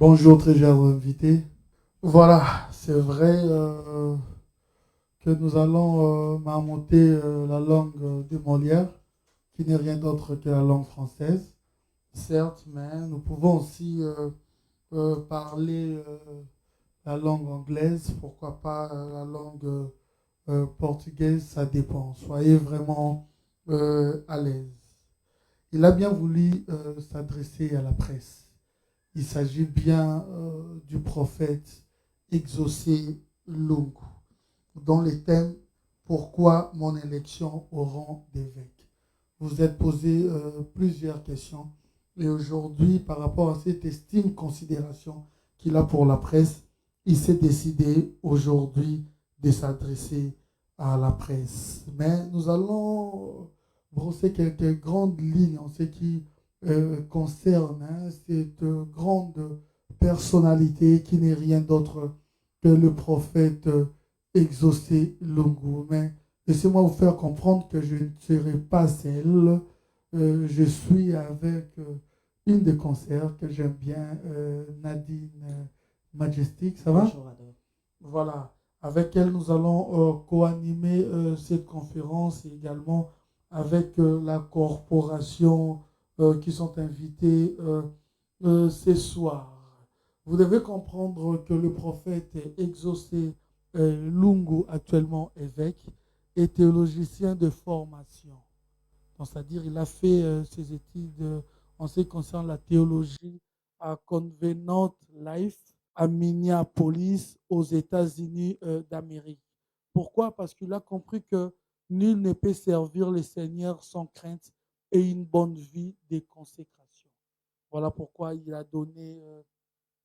Bonjour, très cher invité. Voilà, c'est vrai que nous allons marmonter la langue de Molière, qui n'est rien d'autre que la langue française, certes, mais nous pouvons aussi parler la langue anglaise, pourquoi pas la langue portugaise, ça dépend. Soyez vraiment à l'aise. Il a bien voulu s'adresser à la presse. Il s'agit bien du prophète Exaucé Lungu, dont les thèmes pourquoi mon élection au rang d'évêque. Vous êtes posé plusieurs questions et aujourd'hui, par rapport à cette estime considération qu'il a pour la presse, il s'est décidé aujourd'hui de s'adresser à la presse. Mais nous allons brosser quelques grandes lignes en ce qui concerne cette grande personnalité qui n'est rien d'autre que le prophète Exaucé Lungu. Mais laissez-moi vous faire comprendre que je ne serai pas seul. Je suis avec une des concerts que j'aime bien, Nadine Majestic. Ça va? Bonjour Adam. Voilà. Avec elle, nous allons co-animer cette conférence et également avec la corporation qui sont invités ce soir. Vous devez comprendre que le prophète Exaucé Lungu, actuellement évêque, est théologicien de formation. Donc, c'est-à-dire il a fait ses études en ce qui concerne la théologie à Covenant Life à Minneapolis, aux États-Unis d'Amérique. Pourquoi? Parce qu'il a compris que nul ne peut servir le Seigneur sans crainte et une bonne vie de consécration. Voilà pourquoi il a donné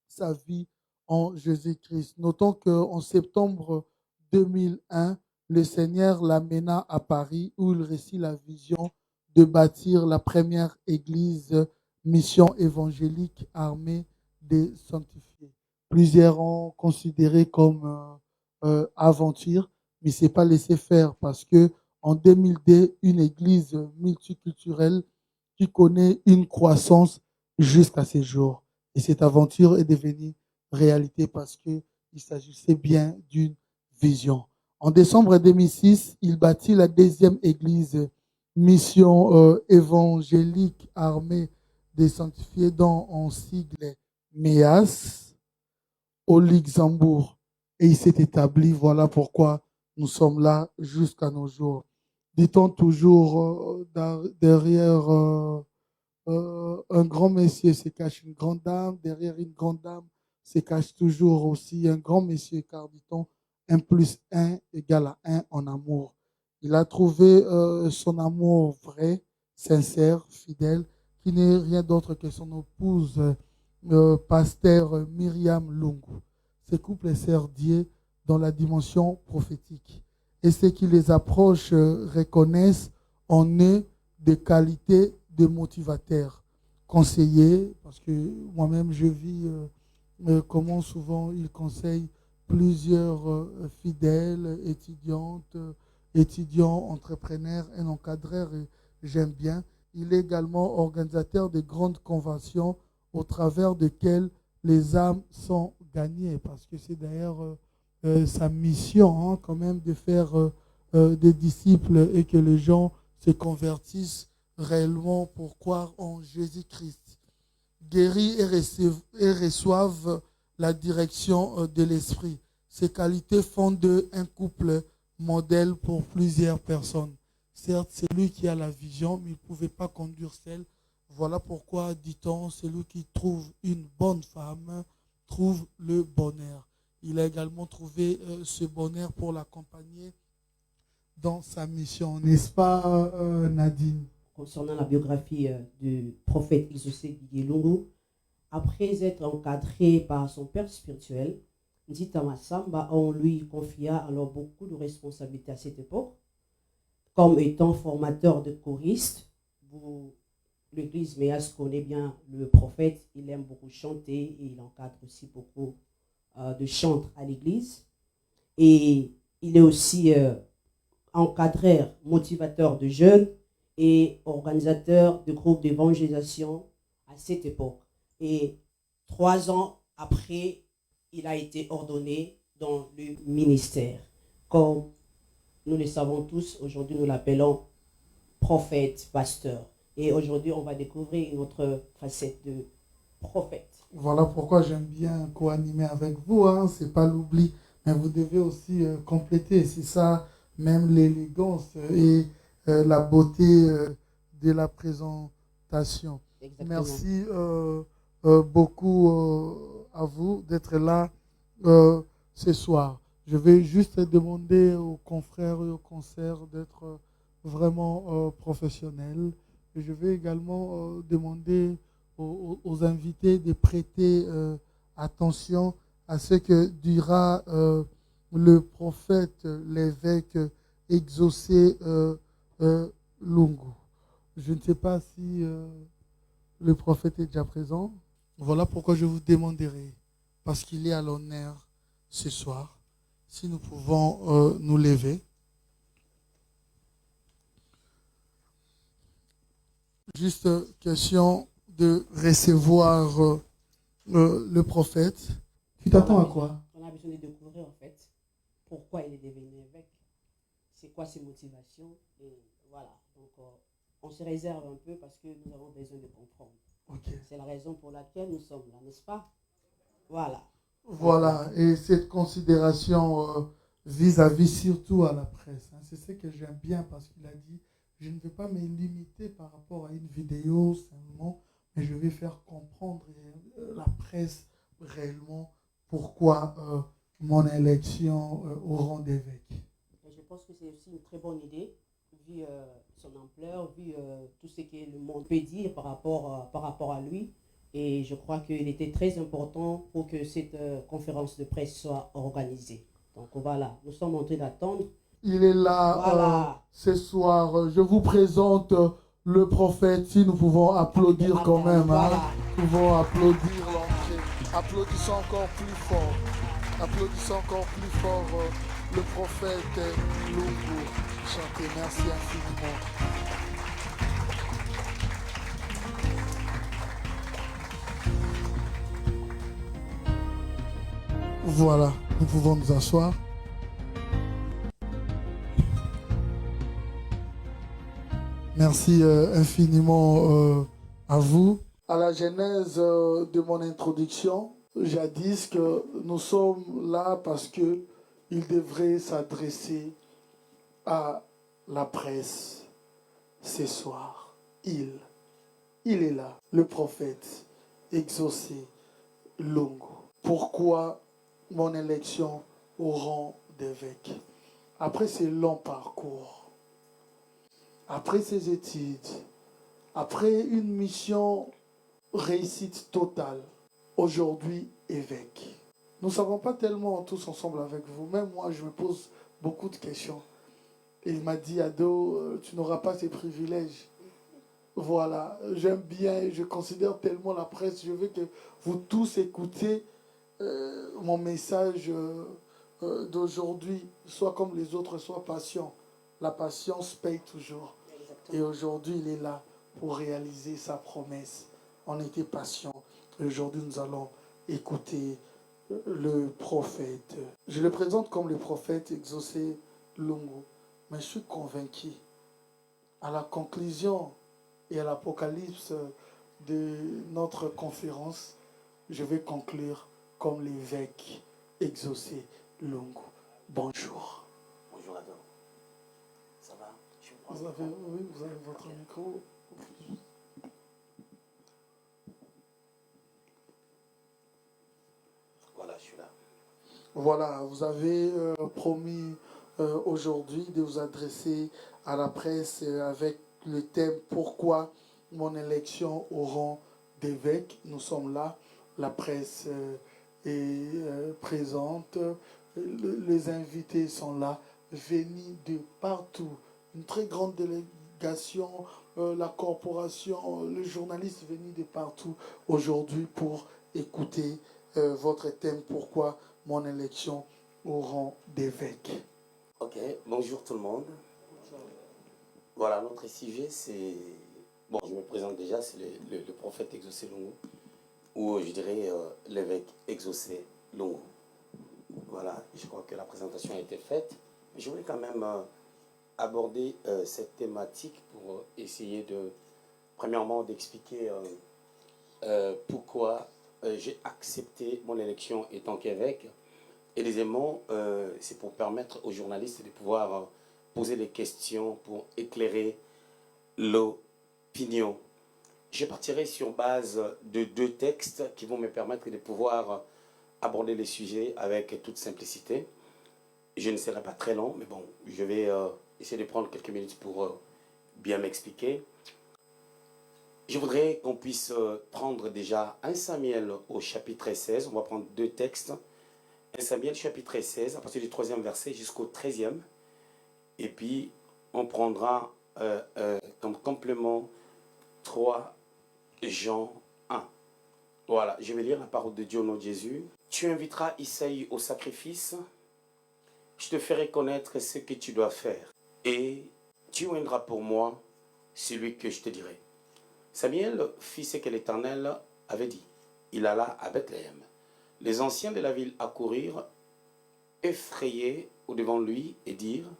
sa vie en Jésus-Christ. Notons qu'en septembre 2001, le Seigneur l'amena à Paris où il réussit la vision de bâtir la première église mission évangélique armée des sanctifiés. Plusieurs ont considéré comme aventure, mais c'est pas laissé faire parce que en 2002, une église multiculturelle qui connaît une croissance jusqu'à ces jours. Et cette aventure est devenue réalité parce qu'il s'agissait bien d'une vision. En décembre 2006, il bâtit la deuxième église mission évangélique armée des sanctifiés dont on sigle MEAS au Luxembourg. Et il s'est établi, voilà pourquoi nous sommes là jusqu'à nos jours. Dit-on toujours derrière un grand monsieur se cache une grande dame, derrière une grande dame se cache toujours aussi un grand monsieur, car dit-on, 1 plus 1 égale à 1 en amour. Il a trouvé son amour vrai, sincère, fidèle, qui n'est rien d'autre que son épouse, pasteur Myriam Lungu. Ce couple est serdier dans la dimension prophétique. Et ceux qui les approchent reconnaissent en eux des qualités de motivateurs, conseillers, parce que moi-même je vis comment souvent ils conseillent plusieurs fidèles, étudiantes, étudiants, entrepreneurs et encadreurs, et j'aime bien. Il est également organisateur de grandes conventions au travers desquelles les âmes sont gagnées, parce que c'est d'ailleurs sa mission quand même de faire des disciples et que les gens se convertissent réellement pour croire en Jésus-Christ. Guéris et reçoivent la direction de l'Esprit. Ces qualités font d'eux un couple modèle pour plusieurs personnes. Certes, c'est lui qui a la vision, mais il ne pouvait pas conduire seul. Voilà pourquoi, dit-on, celui qui trouve une bonne femme trouve le bonheur. Il a également trouvé ce bonheur pour l'accompagner dans sa mission, n'est-ce pas, Nadine? Concernant la biographie du prophète Exaucé Lungu, après être encadré par son père spirituel, Ndita Massamba, on lui confia alors beaucoup de responsabilités à cette époque, comme étant formateur de choristes. L'église Méas connaît bien le prophète, il aime beaucoup chanter et il encadre aussi beaucoup de chantres à l'église. Et il est aussi encadreur, motivateur de jeunes et organisateur de groupes d'évangélisation à cette époque. Et 3 ans après, il a été ordonné dans le ministère. Comme nous le savons tous, aujourd'hui nous l'appelons prophète, pasteur. Et aujourd'hui, on va découvrir une autre facette de prophète. Voilà pourquoi j'aime bien co-animer avec vous, hein. C'est pas l'oubli, mais vous devez aussi compléter. C'est ça, même l'élégance et la beauté de la présentation. Exactement. Merci beaucoup à vous d'être là ce soir. Je vais juste demander aux confrères et aux concerts d'être vraiment professionnels. Et je vais également demander aux invités de prêter attention à ce que dira le prophète, l'évêque exaucé Lungu. Je ne sais pas si le prophète est déjà présent. Voilà pourquoi je vous demanderai, parce qu'il est à l'honneur ce soir, si nous pouvons nous lever. Juste question de recevoir le prophète. Tu t'attends à quoi? On a besoin de découvrir en fait pourquoi il est devenu évêque, c'est quoi ses motivations, et voilà. Donc on se réserve un peu parce que nous avons besoin de comprendre. Ok. C'est la raison pour laquelle nous sommes là, n'est-ce pas? Voilà. Voilà, et cette considération vis-à-vis surtout à la presse, hein. C'est ce que j'aime bien parce qu'il a dit, je ne vais pas me limiter par rapport à une vidéo seulement, mais je vais faire comprendre la presse réellement pourquoi mon élection au rang d'évêque. Et je pense que c'est aussi une très bonne idée, vu son ampleur, vu tout ce que le monde peut dire par rapport à lui. Et je crois qu'il était très important pour que cette conférence de presse soit organisée. Donc voilà, nous sommes en train d'attendre. Il est là Voilà. ce soir. Je vous présente le prophète. Si nous pouvons applaudir quand même. Voilà. Hein. Nous pouvons applaudir l'entrée. Applaudissons encore plus fort. Applaudissons encore plus fort le prophète Lungu. Chantez, merci infiniment. Voilà, nous pouvons nous asseoir. Merci infiniment à vous. À la genèse de mon introduction, jadis que nous sommes là parce que il devrait s'adresser à la presse ce soir. Il est là, le prophète exaucé Lungu. Pourquoi mon élection au rang d'évêque? Après ces longs parcours, après ces études, après une mission réussite totale, aujourd'hui évêque. Nous ne savons pas tellement tous ensemble avec vous. Même moi, je me pose beaucoup de questions. Et il m'a dit, Ado, tu n'auras pas ces privilèges. Voilà, j'aime bien, je considère tellement la presse. Je veux que vous tous écoutez mon message d'aujourd'hui. Soit comme les autres, soit patient. La patience paye toujours. Et aujourd'hui, il est là pour réaliser sa promesse. On était patient. Et aujourd'hui, nous allons écouter le prophète. Je le présente comme le prophète exaucé Lungu. Mais je suis convaincu, à la conclusion et à l'apocalypse de notre conférence, je vais conclure comme l'évêque exaucé Lungu. Bonjour. Bonjour Adam. Ça va? Vous avez votre micro. Voilà, je suis là. Voilà, vous avez promis aujourd'hui de vous adresser à la presse avec le thème Pourquoi mon élection au rang d'évêque. Nous sommes là, la presse est présente, les invités sont là, venus de partout. Une très grande délégation, la corporation, les journalistes venus de partout aujourd'hui pour écouter votre thème Pourquoi mon élection au rang d'évêque. Ok, bonjour tout le monde. Voilà, notre sujet c'est... Bon, je me présente déjà, c'est le prophète exaucé Lungu. ou je dirais l'évêque Exaucé Lungu. Voilà, je crois que la présentation a été faite. Je voulais quand même aborder cette thématique pour essayer de, premièrement, d'expliquer pourquoi j'ai accepté mon élection étant qu'évêque. Et deuxièmement, c'est pour permettre aux journalistes de pouvoir poser des questions pour éclairer l'opinion. Je partirai sur base de 2 textes qui vont me permettre de pouvoir aborder les sujets avec toute simplicité. Je ne serai pas très long, mais bon, je vais essayer de prendre quelques minutes pour bien m'expliquer. Je voudrais qu'on puisse prendre déjà 1 Samuel au chapitre 16. On va prendre 2 textes. 1 Samuel chapitre 16, à partir du 3e verset jusqu'au 13e. Et puis, on prendra comme complément 3 Jean 1. Voilà, je vais lire la parole de Dieu au nom de Jésus. Tu inviteras Isaïe au sacrifice. Je te ferai connaître ce que tu dois faire. Et tu oindras pour moi celui que je te dirai. Samuel fit ce que l'Éternel avait dit. Il alla à Bethléem. Les anciens de la ville accourirent, effrayés au-devant de lui, et dirent,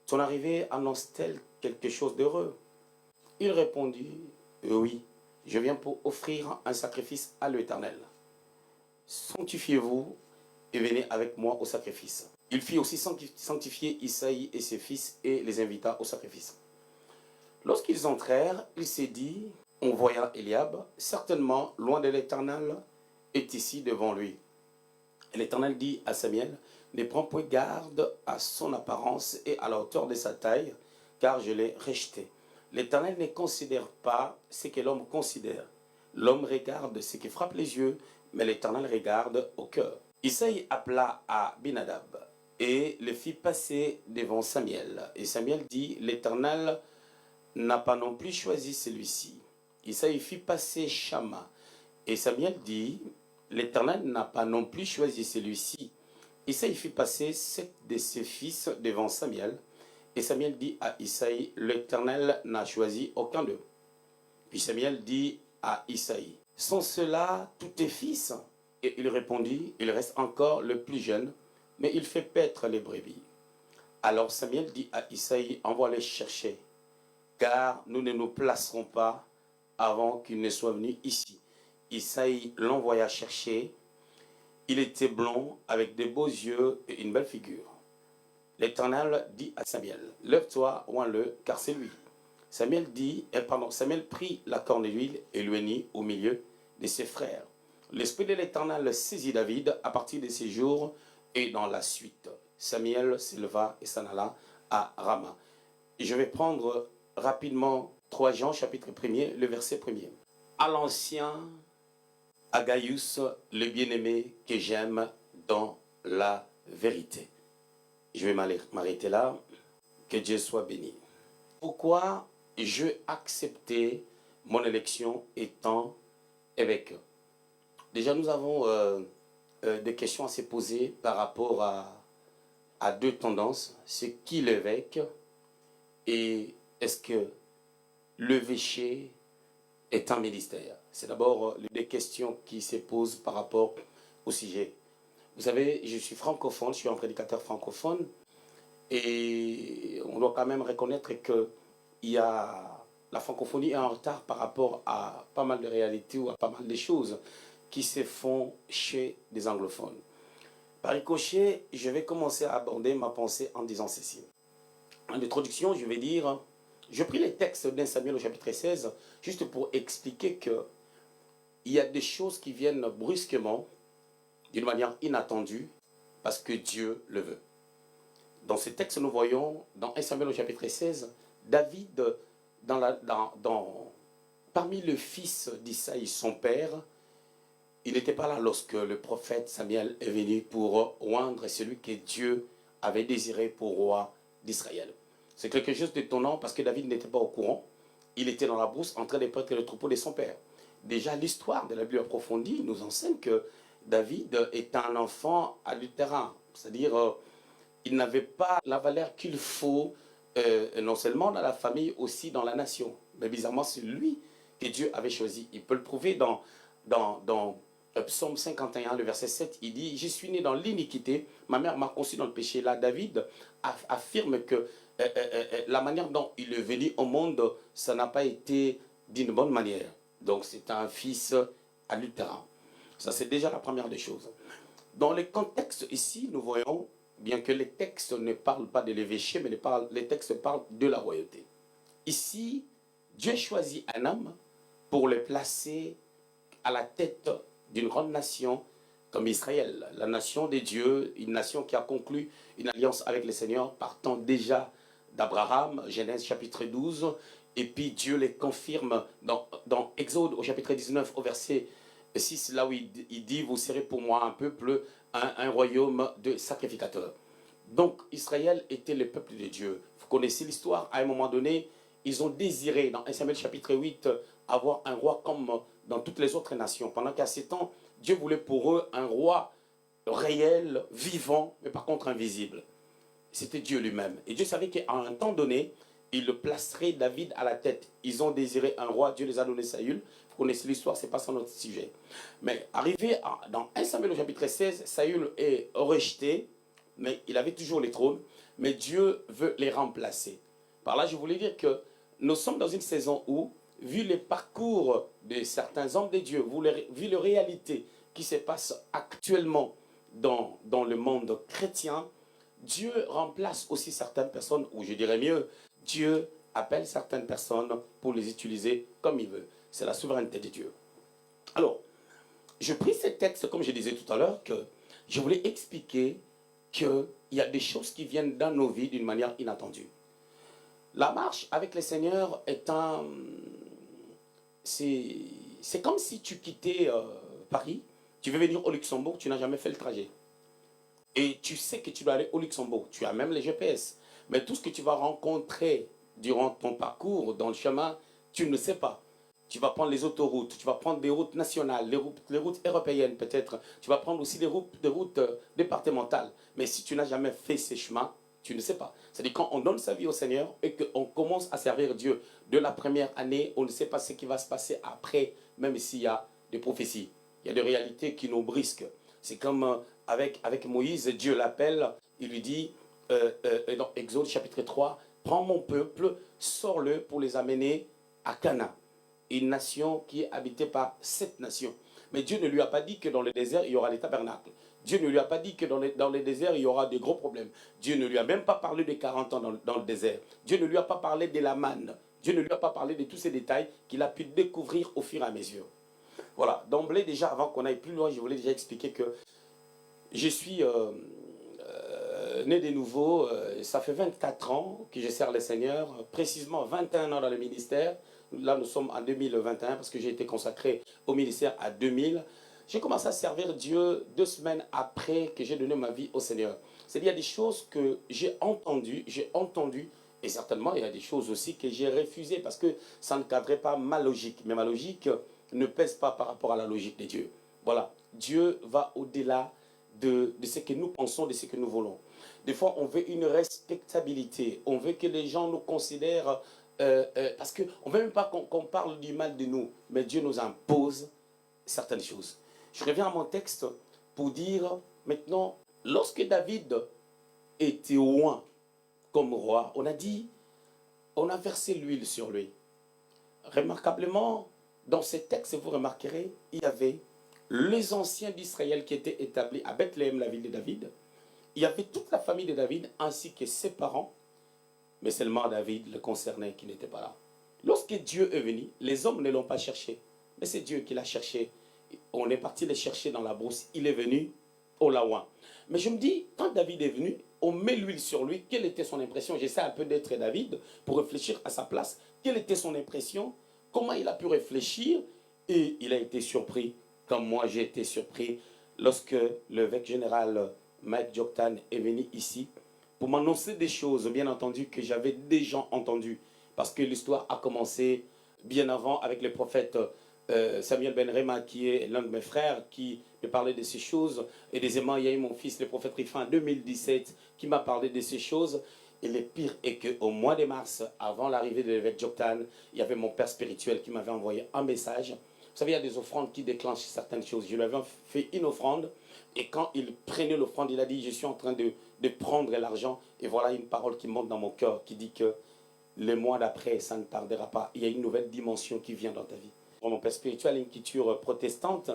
ton arrivée annonce-t-elle quelque chose d'heureux? Il répondit, oui, je viens pour offrir un sacrifice à l'Éternel. Sanctifiez-vous et venez avec moi au sacrifice. Il fit aussi sanctifier Isaïe et ses fils et les invita au sacrifice. Lorsqu'ils entrèrent, il s'est dit, en voyant Eliab, certainement, loin de l'Éternel, est ici devant lui. Et l'Éternel dit à Samuel, ne prends point garde à son apparence et à la hauteur de sa taille, car je l'ai rejeté. L'Éternel ne considère pas ce que l'homme considère. L'homme regarde ce qui frappe les yeux, mais l'Éternel regarde au cœur. Isaïe appela à Abinadab et le fit passer devant Samuel. Et Samuel dit, l'Éternel n'a pas non plus choisi celui-ci. Isaïe fit passer Shama. Et Samuel dit, l'Éternel n'a pas non plus choisi celui-ci. Isaïe fit passer 7 de ses fils devant Samuel. Et Samuel dit à Isaïe, l'Éternel n'a choisi aucun d'eux. Puis Samuel dit à Isaïe, sont ceux-là tous tes fils? Et il répondit, il reste encore le plus jeune, mais il fait paître les brebis. Alors Samuel dit à Isaïe, envoie-les chercher, car nous ne nous placerons pas avant qu'il ne soit venu ici. Isaïe l'envoya chercher. Il était blond, avec de beaux yeux et une belle figure. L'Éternel dit à Samuel, lève-toi, oins-le, car c'est lui. Samuel prit la corne d'huile et l'oignit au milieu de ses frères. L'Esprit de l'Éternel saisit David à partir de ces jours et dans la suite. Samuel s'éleva et s'en alla à Rama. Je vais prendre rapidement 3 Jean, chapitre 1er, le verset 1er. À l'ancien, à Gaius, le bien-aimé que j'aime dans la vérité. Je vais m'arrêter là. Que Dieu soit béni. Pourquoi j'ai accepté mon élection étant évêque? Déjà, nous avons des questions à se poser par rapport à 2 tendances. C'est qui l'évêque et est-ce que l'évêché est un ministère? C'est d'abord des questions qui se posent par rapport au sujet. Vous savez, je suis francophone, je suis un prédicateur francophone et on doit quand même reconnaître que la francophonie est en retard par rapport à pas mal de réalités ou à pas mal de choses qui se font chez des anglophones. Par ricochet, je vais commencer à aborder ma pensée en disant ceci. En introduction, je vais dire, je pris les textes d'un Samuel au chapitre 16, juste pour expliquer que il y a des choses qui viennent brusquement, d'une manière inattendue, parce que Dieu le veut. Dans ces textes, nous voyons, dans 1 Samuel au chapitre 16, David, parmi le fils d'Isaïe, son père, il n'était pas là lorsque le prophète Samuel est venu pour oindre celui que Dieu avait désiré pour roi d'Israël. C'est quelque chose d'étonnant parce que David n'était pas au courant. Il était dans la brousse en train de prêter le troupeau de son père. Déjà, l'histoire de la Bible approfondie nous enseigne que David est un enfant adultérin. C'est-à-dire, il n'avait pas la valeur qu'il faut, non seulement dans la famille, aussi dans la nation. Mais bizarrement, c'est lui que Dieu avait choisi. Il peut le prouver dans dans Psaume 51, le verset 7, il dit « Je suis né dans l'iniquité, ma mère m'a conçu dans le péché ». Là, David affirme que la manière dont il est venu au monde, ça n'a pas été d'une bonne manière. Donc, c'est un fils adultérin. Ça, c'est déjà la première des choses. Dans les contextes ici, nous voyons, bien que les textes ne parlent pas de l'évêché, mais les textes parlent de la royauté. Ici, Dieu choisit un homme pour le placer à la tête d'une grande nation comme Israël, la nation des dieux, une nation qui a conclu une alliance avec le Seigneur partant déjà d'Abraham, Genèse chapitre 12, et puis Dieu les confirme dans Exode au chapitre 19 au verset 6, là où il dit « Vous serez pour moi un peuple, un royaume de sacrificateurs ». Donc Israël était le peuple de Dieu. Vous connaissez l'histoire, à un moment donné, ils ont désiré, dans 1 Samuel chapitre 8, avoir un roi comme dans toutes les autres nations. Pendant qu'à 7 ans, Dieu voulait pour eux un roi réel, vivant, mais par contre invisible. C'était Dieu lui-même. Et Dieu savait qu'à un temps donné, il le placerait David à la tête. Ils ont désiré un roi, Dieu les a donné Saül. Vous connaissez l'histoire, ce n'est pas ça notre sujet. Mais arrivé dans 1 Samuel au chapitre 16, Saül est rejeté, mais il avait toujours les trônes, mais Dieu veut les remplacer. Par là, je voulais dire que nous sommes dans une saison où, vu les parcours de certains hommes de Dieu, vu les réalités qui se passent actuellement dans le monde chrétien, Dieu remplace aussi certaines personnes, ou je dirais mieux, Dieu appelle certaines personnes pour les utiliser comme il veut. C'est la souveraineté de Dieu. Alors, je pris ces textes, comme je disais tout à l'heure, que je voulais expliquer qu'il y a des choses qui viennent dans nos vies d'une manière inattendue. La marche avec le Seigneur est un... C'est comme si tu quittais Paris, tu veux venir au Luxembourg, tu n'as jamais fait le trajet. Et tu sais que tu dois aller au Luxembourg, tu as même les GPS. Mais tout ce que tu vas rencontrer durant ton parcours, dans le chemin, tu ne sais pas. Tu vas prendre les autoroutes, tu vas prendre des routes nationales, les routes européennes peut-être. Tu vas prendre aussi des routes départementales. Mais si tu n'as jamais fait ces chemins, tu ne sais pas. C'est-à-dire quand on donne sa vie au Seigneur et qu'on commence à servir Dieu de la première année, on ne sait pas ce qui va se passer après, même s'il y a des prophéties. Il y a des réalités qui nous brisquent. C'est comme avec Moïse, Dieu l'appelle, il lui dit, dans Exode chapitre 3, « Prends mon peuple, sors-le pour les amener à Canaan. » Une nation qui est habitée par 7 nations. Mais Dieu ne lui a pas dit que dans le désert, il y aura des tabernacles. Dieu ne lui a pas dit que dans le désert, il y aura des gros problèmes. Dieu ne lui a même pas parlé de 40 ans dans le désert. Dieu ne lui a pas parlé de la manne. Dieu ne lui a pas parlé de tous ces détails qu'il a pu découvrir au fur et à mesure. Voilà, d'emblée déjà, avant qu'on aille plus loin, je voulais déjà expliquer que je suis né de nouveau, ça fait 24 ans que je sers le Seigneur, précisément 21 ans dans le ministère. Là, nous sommes en 2021 parce que j'ai été consacré au ministère à 2000. J'ai commencé à servir Dieu 2 semaines après que j'ai donné ma vie au Seigneur. C'est-à-dire, il y a des choses que j'ai entendues, et certainement, il y a des choses aussi que j'ai refusées parce que ça ne cadrait pas ma logique. Mais ma logique ne pèse pas par rapport à la logique de Dieu. Voilà, Dieu va au-delà de ce que nous pensons, de ce que nous voulons. Des fois, on veut une respectabilité. On veut que les gens nous considèrent... parce qu'on ne veut même pas qu'on parle du mal de nous. Mais Dieu nous impose certaines choses. Je reviens à mon texte pour dire, maintenant, lorsque David était oint comme roi, on a dit, on a versé l'huile sur lui. Remarquablement, dans ces textes, vous remarquerez, il y avait les anciens d'Israël qui étaient établis à Bethléem, la ville de David. Il y avait toute la famille de David, ainsi que ses parents, mais seulement David le concernait qui n'était pas là. Lorsque Dieu est venu, les hommes ne l'ont pas cherché, mais c'est Dieu qui l'a cherché. On est parti le chercher dans la brousse, il est venu au Laouin. Mais je me dis, quand David est venu, on met l'huile sur lui, quelle était son impression? J'essaie un peu d'être David pour réfléchir à sa place. Quelle était son impression? Comment il a pu réfléchir? Et il a été surpris, comme moi j'ai été surpris, lorsque l'évêque général Mike Joktan est venu ici pour m'annoncer des choses, bien entendu, que j'avais déjà entendues. Parce que l'histoire a commencé bien avant avec le prophète Samuel Ben Rema, qui est l'un de mes frères, qui me parlait de ces choses. Et deuxièmement, il y a eu mon fils, le prophète Rifan, en 2017, qui m'a parlé de ces choses. Et le pire est qu'au mois de mars, avant l'arrivée de l'évêque Joktan, il y avait mon père spirituel qui m'avait envoyé un message. Vous savez, il y a des offrandes qui déclenchent certaines choses. Je lui avais fait une offrande et quand il prenait l'offrande, il a dit, je suis en train de prendre l'argent. Et voilà une parole qui monte dans mon cœur qui dit que le mois d'après, ça ne tardera pas. Il y a une nouvelle dimension qui vient dans ta vie. Pour mon père spirituel, une culture protestante,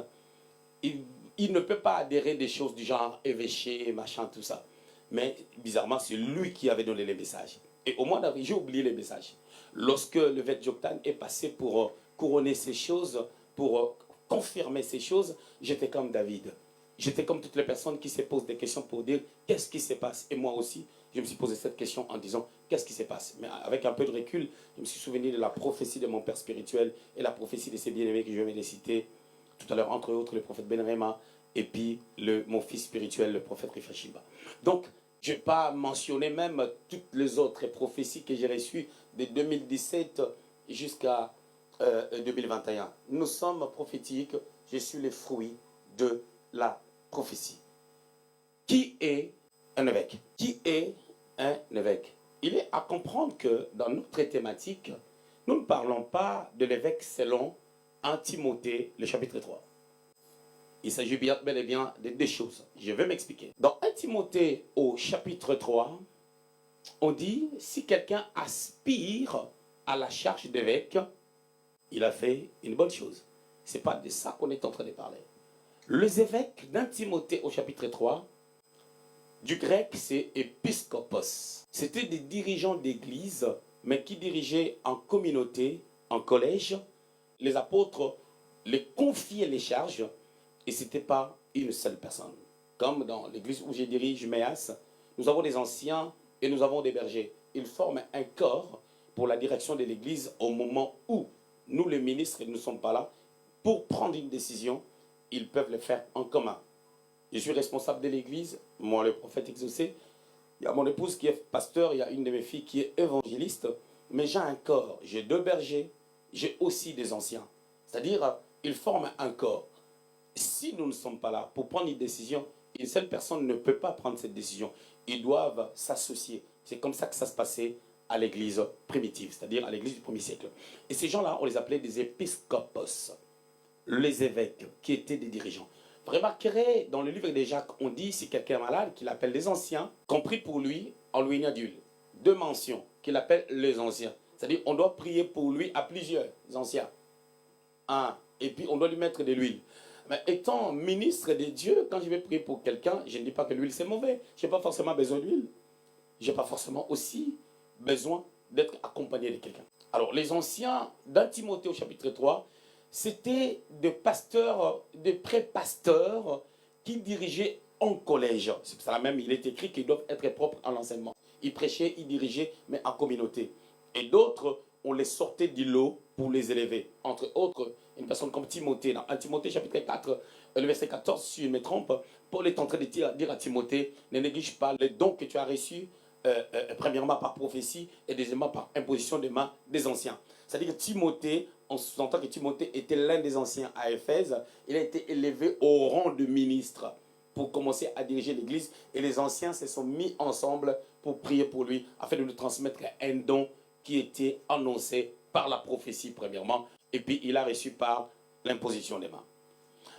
il ne peut pas adhérer des choses du genre évêché, machin, tout ça. Mais bizarrement, c'est lui qui avait donné les messages. Et au mois d'avril, j'ai oublié les messages. Lorsque le Vêt Joktan est passé pour couronner ces choses, pour confirmer ces choses, j'étais comme David. J'étais comme toutes les personnes qui se posent des questions pour dire qu'est-ce qui se passe. Et moi aussi, je me suis posé cette question en disant qu'est-ce qui se passe. Mais avec un peu de recul, je me suis souvenu de la prophétie de mon père spirituel et la prophétie de ses bien-aimés que je viens de citer tout à l'heure, entre autres le prophète Ben Rema et puis mon fils spirituel, le prophète Rifashimba. Donc, je ne vais pas mentionner même toutes les autres prophéties que j'ai reçues de 2017 jusqu'à 2021. Nous sommes prophétiques, je suis le fruit de la prophétie. Qui est un évêque? Qui est un évêque? Il est à comprendre que dans notre thématique, nous ne parlons pas de l'évêque selon 1 Timothée, le chapitre 3. Il s'agit bien, bel et bien de deux choses. Je vais m'expliquer. Dans 1 Timothée au chapitre 3, on dit, si quelqu'un aspire à la charge d'évêque, il a fait une bonne chose. Ce n'est pas de ça qu'on est en train de parler. Les évêques d'1 Timothée au chapitre 3, du grec, c'est épiscopos. C'était des dirigeants d'église, mais qui dirigeaient en communauté, en collège. Les apôtres les confiaient les charges, et ce n'était pas une seule personne. Comme dans l'église où je dirige, MEAS, nous avons des anciens et nous avons des bergers. Ils forment un corps pour la direction de l'église au moment où nous, les ministres, ne sommes pas là. Pour prendre une décision, ils peuvent le faire en commun. Je suis responsable de l'église, moi le prophète exaucé. Il y a mon épouse qui est pasteur, il y a une de mes filles qui est évangéliste. Mais j'ai un corps, j'ai 2 bergers, j'ai aussi des anciens. C'est-à-dire, ils forment un corps. Si nous ne sommes pas là pour prendre une décision, une seule personne ne peut pas prendre cette décision. Ils doivent s'associer. C'est comme ça que ça se passait à l'église primitive, c'est-à-dire à l'église du 1er siècle. Et ces gens-là, on les appelait des épiscopos, les évêques, qui étaient des dirigeants. Vous remarquerez, dans le livre de Jacques, on dit, si quelqu'un est malade, qu'il appelle les anciens, compris pour lui, en lui une adulte. 2 mentions, qu'il appelle les anciens. C'est-à-dire, on doit prier pour lui à plusieurs anciens. Et puis on doit lui mettre de l'huile. Mais étant ministre de Dieu, quand je vais prier pour quelqu'un, je ne dis pas que l'huile c'est mauvais. Je n'ai pas forcément besoin d'huile. Je n'ai pas forcément aussi besoin d'être accompagné de quelqu'un. Alors les anciens d'1 Timothée au chapitre 3, c'était des pasteurs, des pré-pasteurs qui dirigeaient en collège. C'est pour ça même, il est écrit qu'ils doivent être propres à l'enseignement. Ils prêchaient, ils dirigeaient, mais en communauté. Et d'autres, on les sortait du lot pour les élever. Entre autres, une personne comme Timothée, dans 1 Timothée chapitre 4, le verset 14, si je me trompe, Paul est en train de dire à Timothée, ne néglige pas les dons que tu as reçus, premièrement par prophétie et deuxièmement par imposition des mains des anciens. C'est-à-dire que Timothée, on sous-entend que Timothée était l'un des anciens à Éphèse, il a été élevé au rang de ministre pour commencer à diriger l'église et les anciens se sont mis ensemble pour prier pour lui afin de lui transmettre un don qui était annoncé par la prophétie premièrement et puis il a reçu par l'imposition des mains.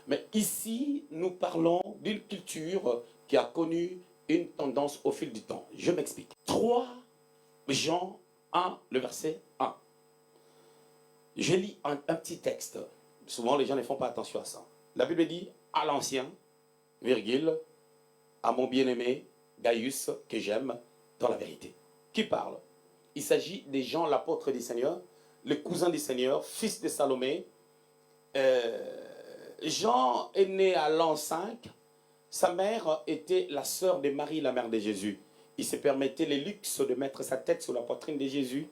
Mais ici, nous parlons d'une culture qui a connu une tendance au fil du temps. Je m'explique. 3 Jean 1, le verset 1. Je lis un petit texte. Souvent, les gens ne font pas attention à ça. La Bible dit, à l'ancien, virgule, à mon bien-aimé Gaius, que j'aime dans la vérité. Qui parle? Il s'agit des gens, l'apôtre du Seigneur, le cousin du Seigneur, fils de Salomé. Jean est né à l'an 5. Sa mère était la sœur de Marie, la mère de Jésus. Il se permettait le luxe de mettre sa tête sur la poitrine de Jésus.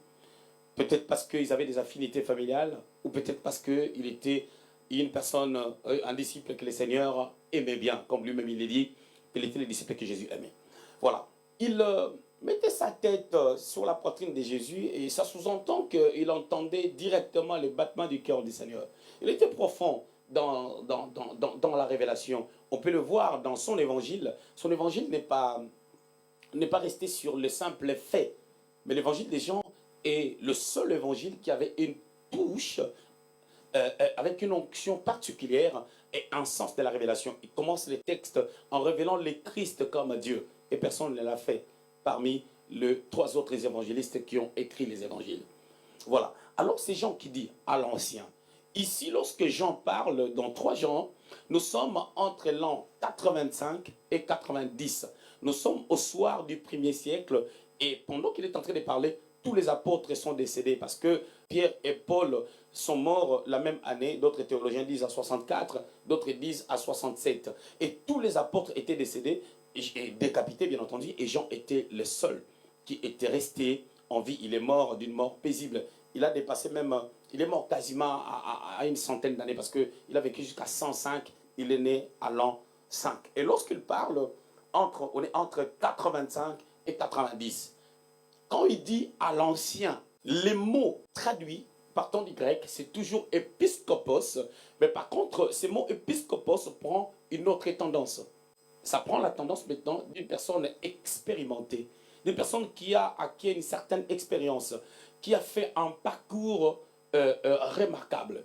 Peut-être parce qu'ils avaient des affinités familiales, ou peut-être parce qu'il était une personne, un disciple que le Seigneur aimait bien, comme lui-même il dit, qu'il était le disciple que Jésus aimait. Voilà. Il mettait sa tête sur la poitrine de Jésus et ça sous-entend qu'il entendait directement le battement du cœur du Seigneur. Il était profond dans la révélation. On peut le voir dans son évangile. Son évangile n'est pas resté sur le simple fait, mais l'évangile des gens est le seul évangile qui avait une touche avec une onction particulière et un sens de la révélation. Il commence les textes en révélant le Christ comme Dieu. Et personne ne l'a fait parmi les 3 autres évangélistes qui ont écrit les évangiles. Voilà. Alors c'est Jean qui dit à l'ancien. Ici, lorsque Jean parle dans 3 Jean, nous sommes entre l'an 85 et 90. Nous sommes au soir du 1er siècle et pendant qu'il est en train de parler, tous les apôtres sont décédés parce que Pierre et Paul sont morts la même année. D'autres théologiens disent à 64, d'autres disent à 67. Et tous les apôtres étaient décédés et décapités, bien entendu, et Jean était le seul qui était resté en vie. Il est mort d'une mort paisible. Il a dépassé même, il est mort quasiment à une centaine d'années parce qu'il a vécu jusqu'à 105. Il est né à l'an 5. Et lorsqu'il parle, on est entre 85 et 90. Quand il dit à l'ancien, les mots traduits partant du grec, c'est toujours épiscopos. Mais par contre, ces mots épiscopos prend une autre tendance. Ça prend la tendance maintenant d'une personne expérimentée, d'une personne qui a acquis une certaine expérience, qui a fait un parcours remarquable.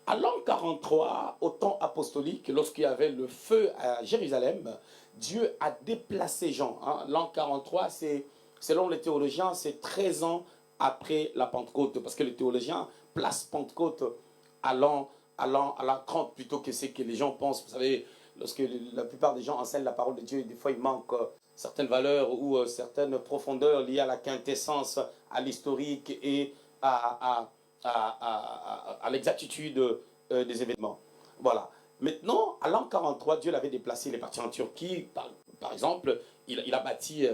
À l'an 43, au temps apostolique, lorsqu'il y avait le feu à Jérusalem, Dieu a déplacé Jean. L'an 43, c'est, selon les théologiens, c'est 13 ans après la Pentecôte, parce que les théologiens placent Pentecôte à l'an 30 plutôt que ce que les gens pensent. Vous savez, lorsque la plupart des gens enseignent la parole de Dieu, des fois il manque certaines valeurs ou certaines profondeurs liées à la quintessence, à l'historique et à l'exactitude des événements. Voilà. Maintenant, à l'an 43, Dieu l'avait déplacé, il est parti en Turquie, par exemple, il a bâti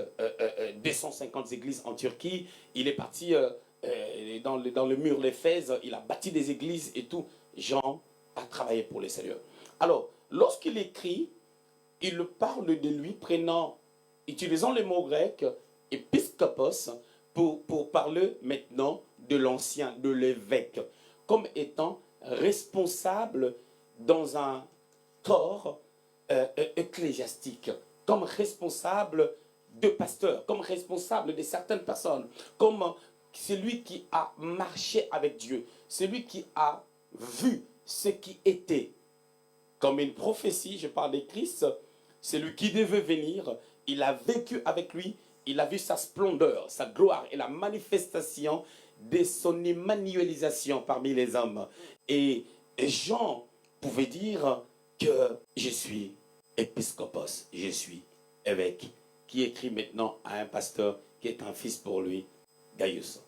250 églises en Turquie, il est parti dans le mur d'Éphèse, il a bâti des églises et tout. Jean a travaillé pour le Seigneur. Alors, lorsqu'il écrit, il parle de lui utilisant le mot grec épiscopos pour parler maintenant de l'ancien, de l'évêque, comme étant responsable dans un corps ecclésiastique, comme responsable de pasteurs, comme responsable de certaines personnes, comme celui qui a marché avec Dieu, celui qui a vu ce qui était. Comme une prophétie, je parle de Christ, c'est lui qui devait venir, il a vécu avec lui, il a vu sa splendeur, sa gloire et la manifestation de son emmanuélisation parmi les hommes. Et Jean pouvait dire que je suis épiscopos, je suis évêque, qui écrit maintenant à un pasteur qui est un fils pour lui, Gaius.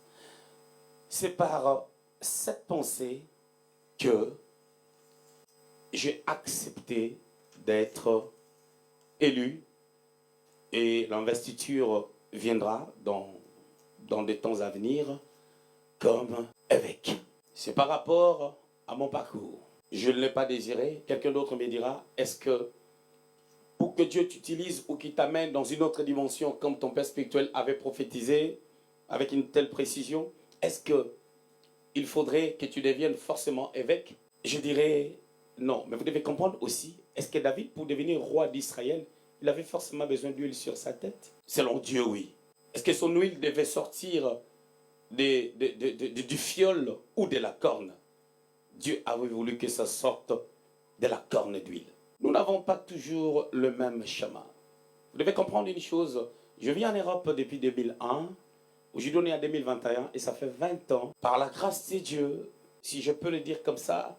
C'est par cette pensée que j'ai accepté d'être élu et l'investiture viendra dans des temps à venir comme évêque. C'est par rapport à mon parcours. Je ne l'ai pas désiré. Quelqu'un d'autre me dira, est-ce que pour que Dieu t'utilise ou qu'il t'amène dans une autre dimension comme ton père spirituel avait prophétisé avec une telle précision, est-ce qu'il faudrait que tu deviennes forcément évêque? Je dirais non, mais vous devez comprendre aussi, est-ce que David, pour devenir roi d'Israël, il avait forcément besoin d'huile sur sa tête? Selon Dieu, oui. Est-ce que son huile devait sortir du fiole ou de la corne? Dieu avait voulu que ça sorte de la corne d'huile. Nous n'avons pas toujours le même chemin. Vous devez comprendre une chose, je vis en Europe depuis 2001, aujourd'hui on est en 2021 et ça fait 20 ans. Par la grâce de Dieu, si je peux le dire comme ça,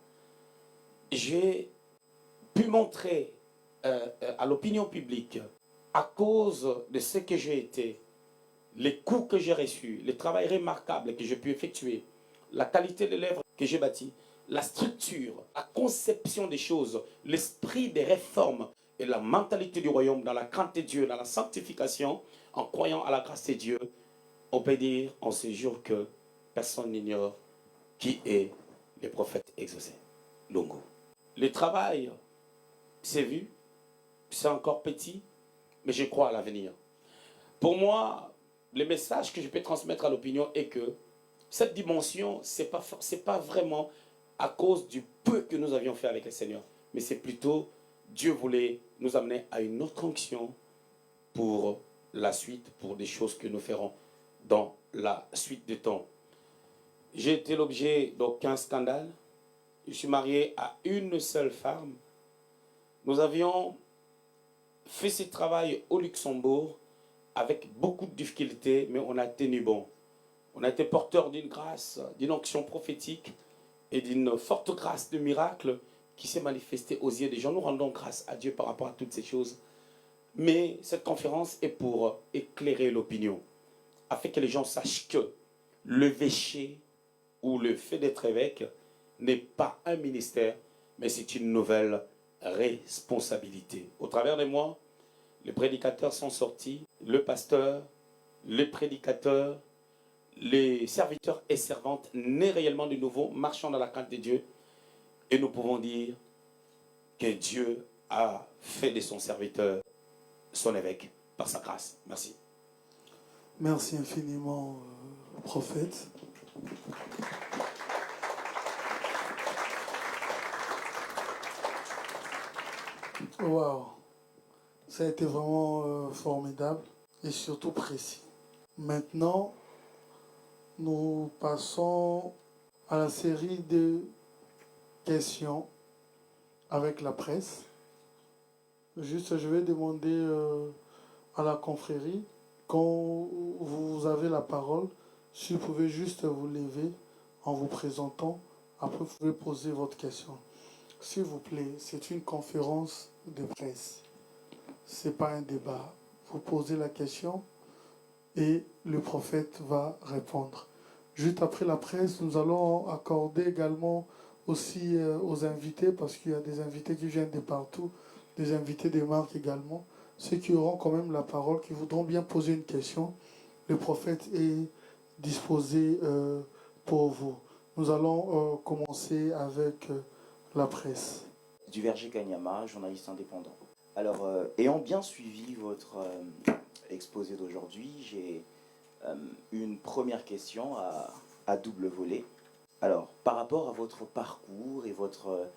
j'ai pu montrer à l'opinion publique, à cause de ce que j'ai été, les coups que j'ai reçus, le travail remarquable que j'ai pu effectuer, la qualité de l'œuvre que j'ai bâtie, la structure, la conception des choses, l'esprit des réformes et la mentalité du royaume dans la crainte de Dieu, dans la sanctification, en croyant à la grâce de Dieu, on peut dire en ce jour que personne n'ignore qui est le prophète exaucé. Longo. Le travail, c'est vu, c'est encore petit, mais je crois à l'avenir. Pour moi, le message que je peux transmettre à l'opinion est que cette dimension, ce n'est pas vraiment à cause du peu que nous avions fait avec le Seigneur, mais c'est plutôt Dieu voulait nous amener à une autre onction pour la suite, pour des choses que nous ferons dans la suite du temps. J'ai été l'objet d'aucun scandale, Je suis marié à une seule femme. Nous avions fait ce travail au Luxembourg avec beaucoup de difficultés, mais on a tenu bon. On a été porteur d'une grâce, d'une onction prophétique et d'une forte grâce de miracle qui s'est manifestée aux yeux des gens. Nous rendons grâce à Dieu par rapport à toutes ces choses. Mais cette conférence est pour éclairer l'opinion, afin que les gens sachent que l'évêché ou le fait d'être évêque n'est pas un ministère, mais c'est une nouvelle responsabilité. Au travers de moi, les prédicateurs sont sortis, le pasteur, les prédicateurs, les serviteurs et servantes nés réellement de nouveau, marchant dans la crainte de Dieu. Et nous pouvons dire que Dieu a fait de son serviteur son évêque par sa grâce. Merci. Merci infiniment, prophète. Waouh, ça a été vraiment formidable et surtout précis. Maintenant, nous passons à la série de questions avec la presse. Juste, je vais demander à la confrérie, quand vous avez la parole, si vous pouvez juste vous lever en vous présentant. Après, vous pouvez poser votre question. S'il vous plaît, c'est une conférence de presse. Ce n'est pas un débat. Vous posez la question et le prophète va répondre. Juste après la presse, nous allons accorder également aussi aux invités, parce qu'il y a des invités qui viennent de partout, des invités des marques également, ceux qui auront quand même la parole, qui voudront bien poser une question. Le prophète est disposé pour vous. Nous allons commencer avec la presse. Du Verger Kanyama, journaliste indépendant. Alors, ayant bien suivi votre exposé d'aujourd'hui, j'ai une première question à double volet. Alors, par rapport à votre parcours et votre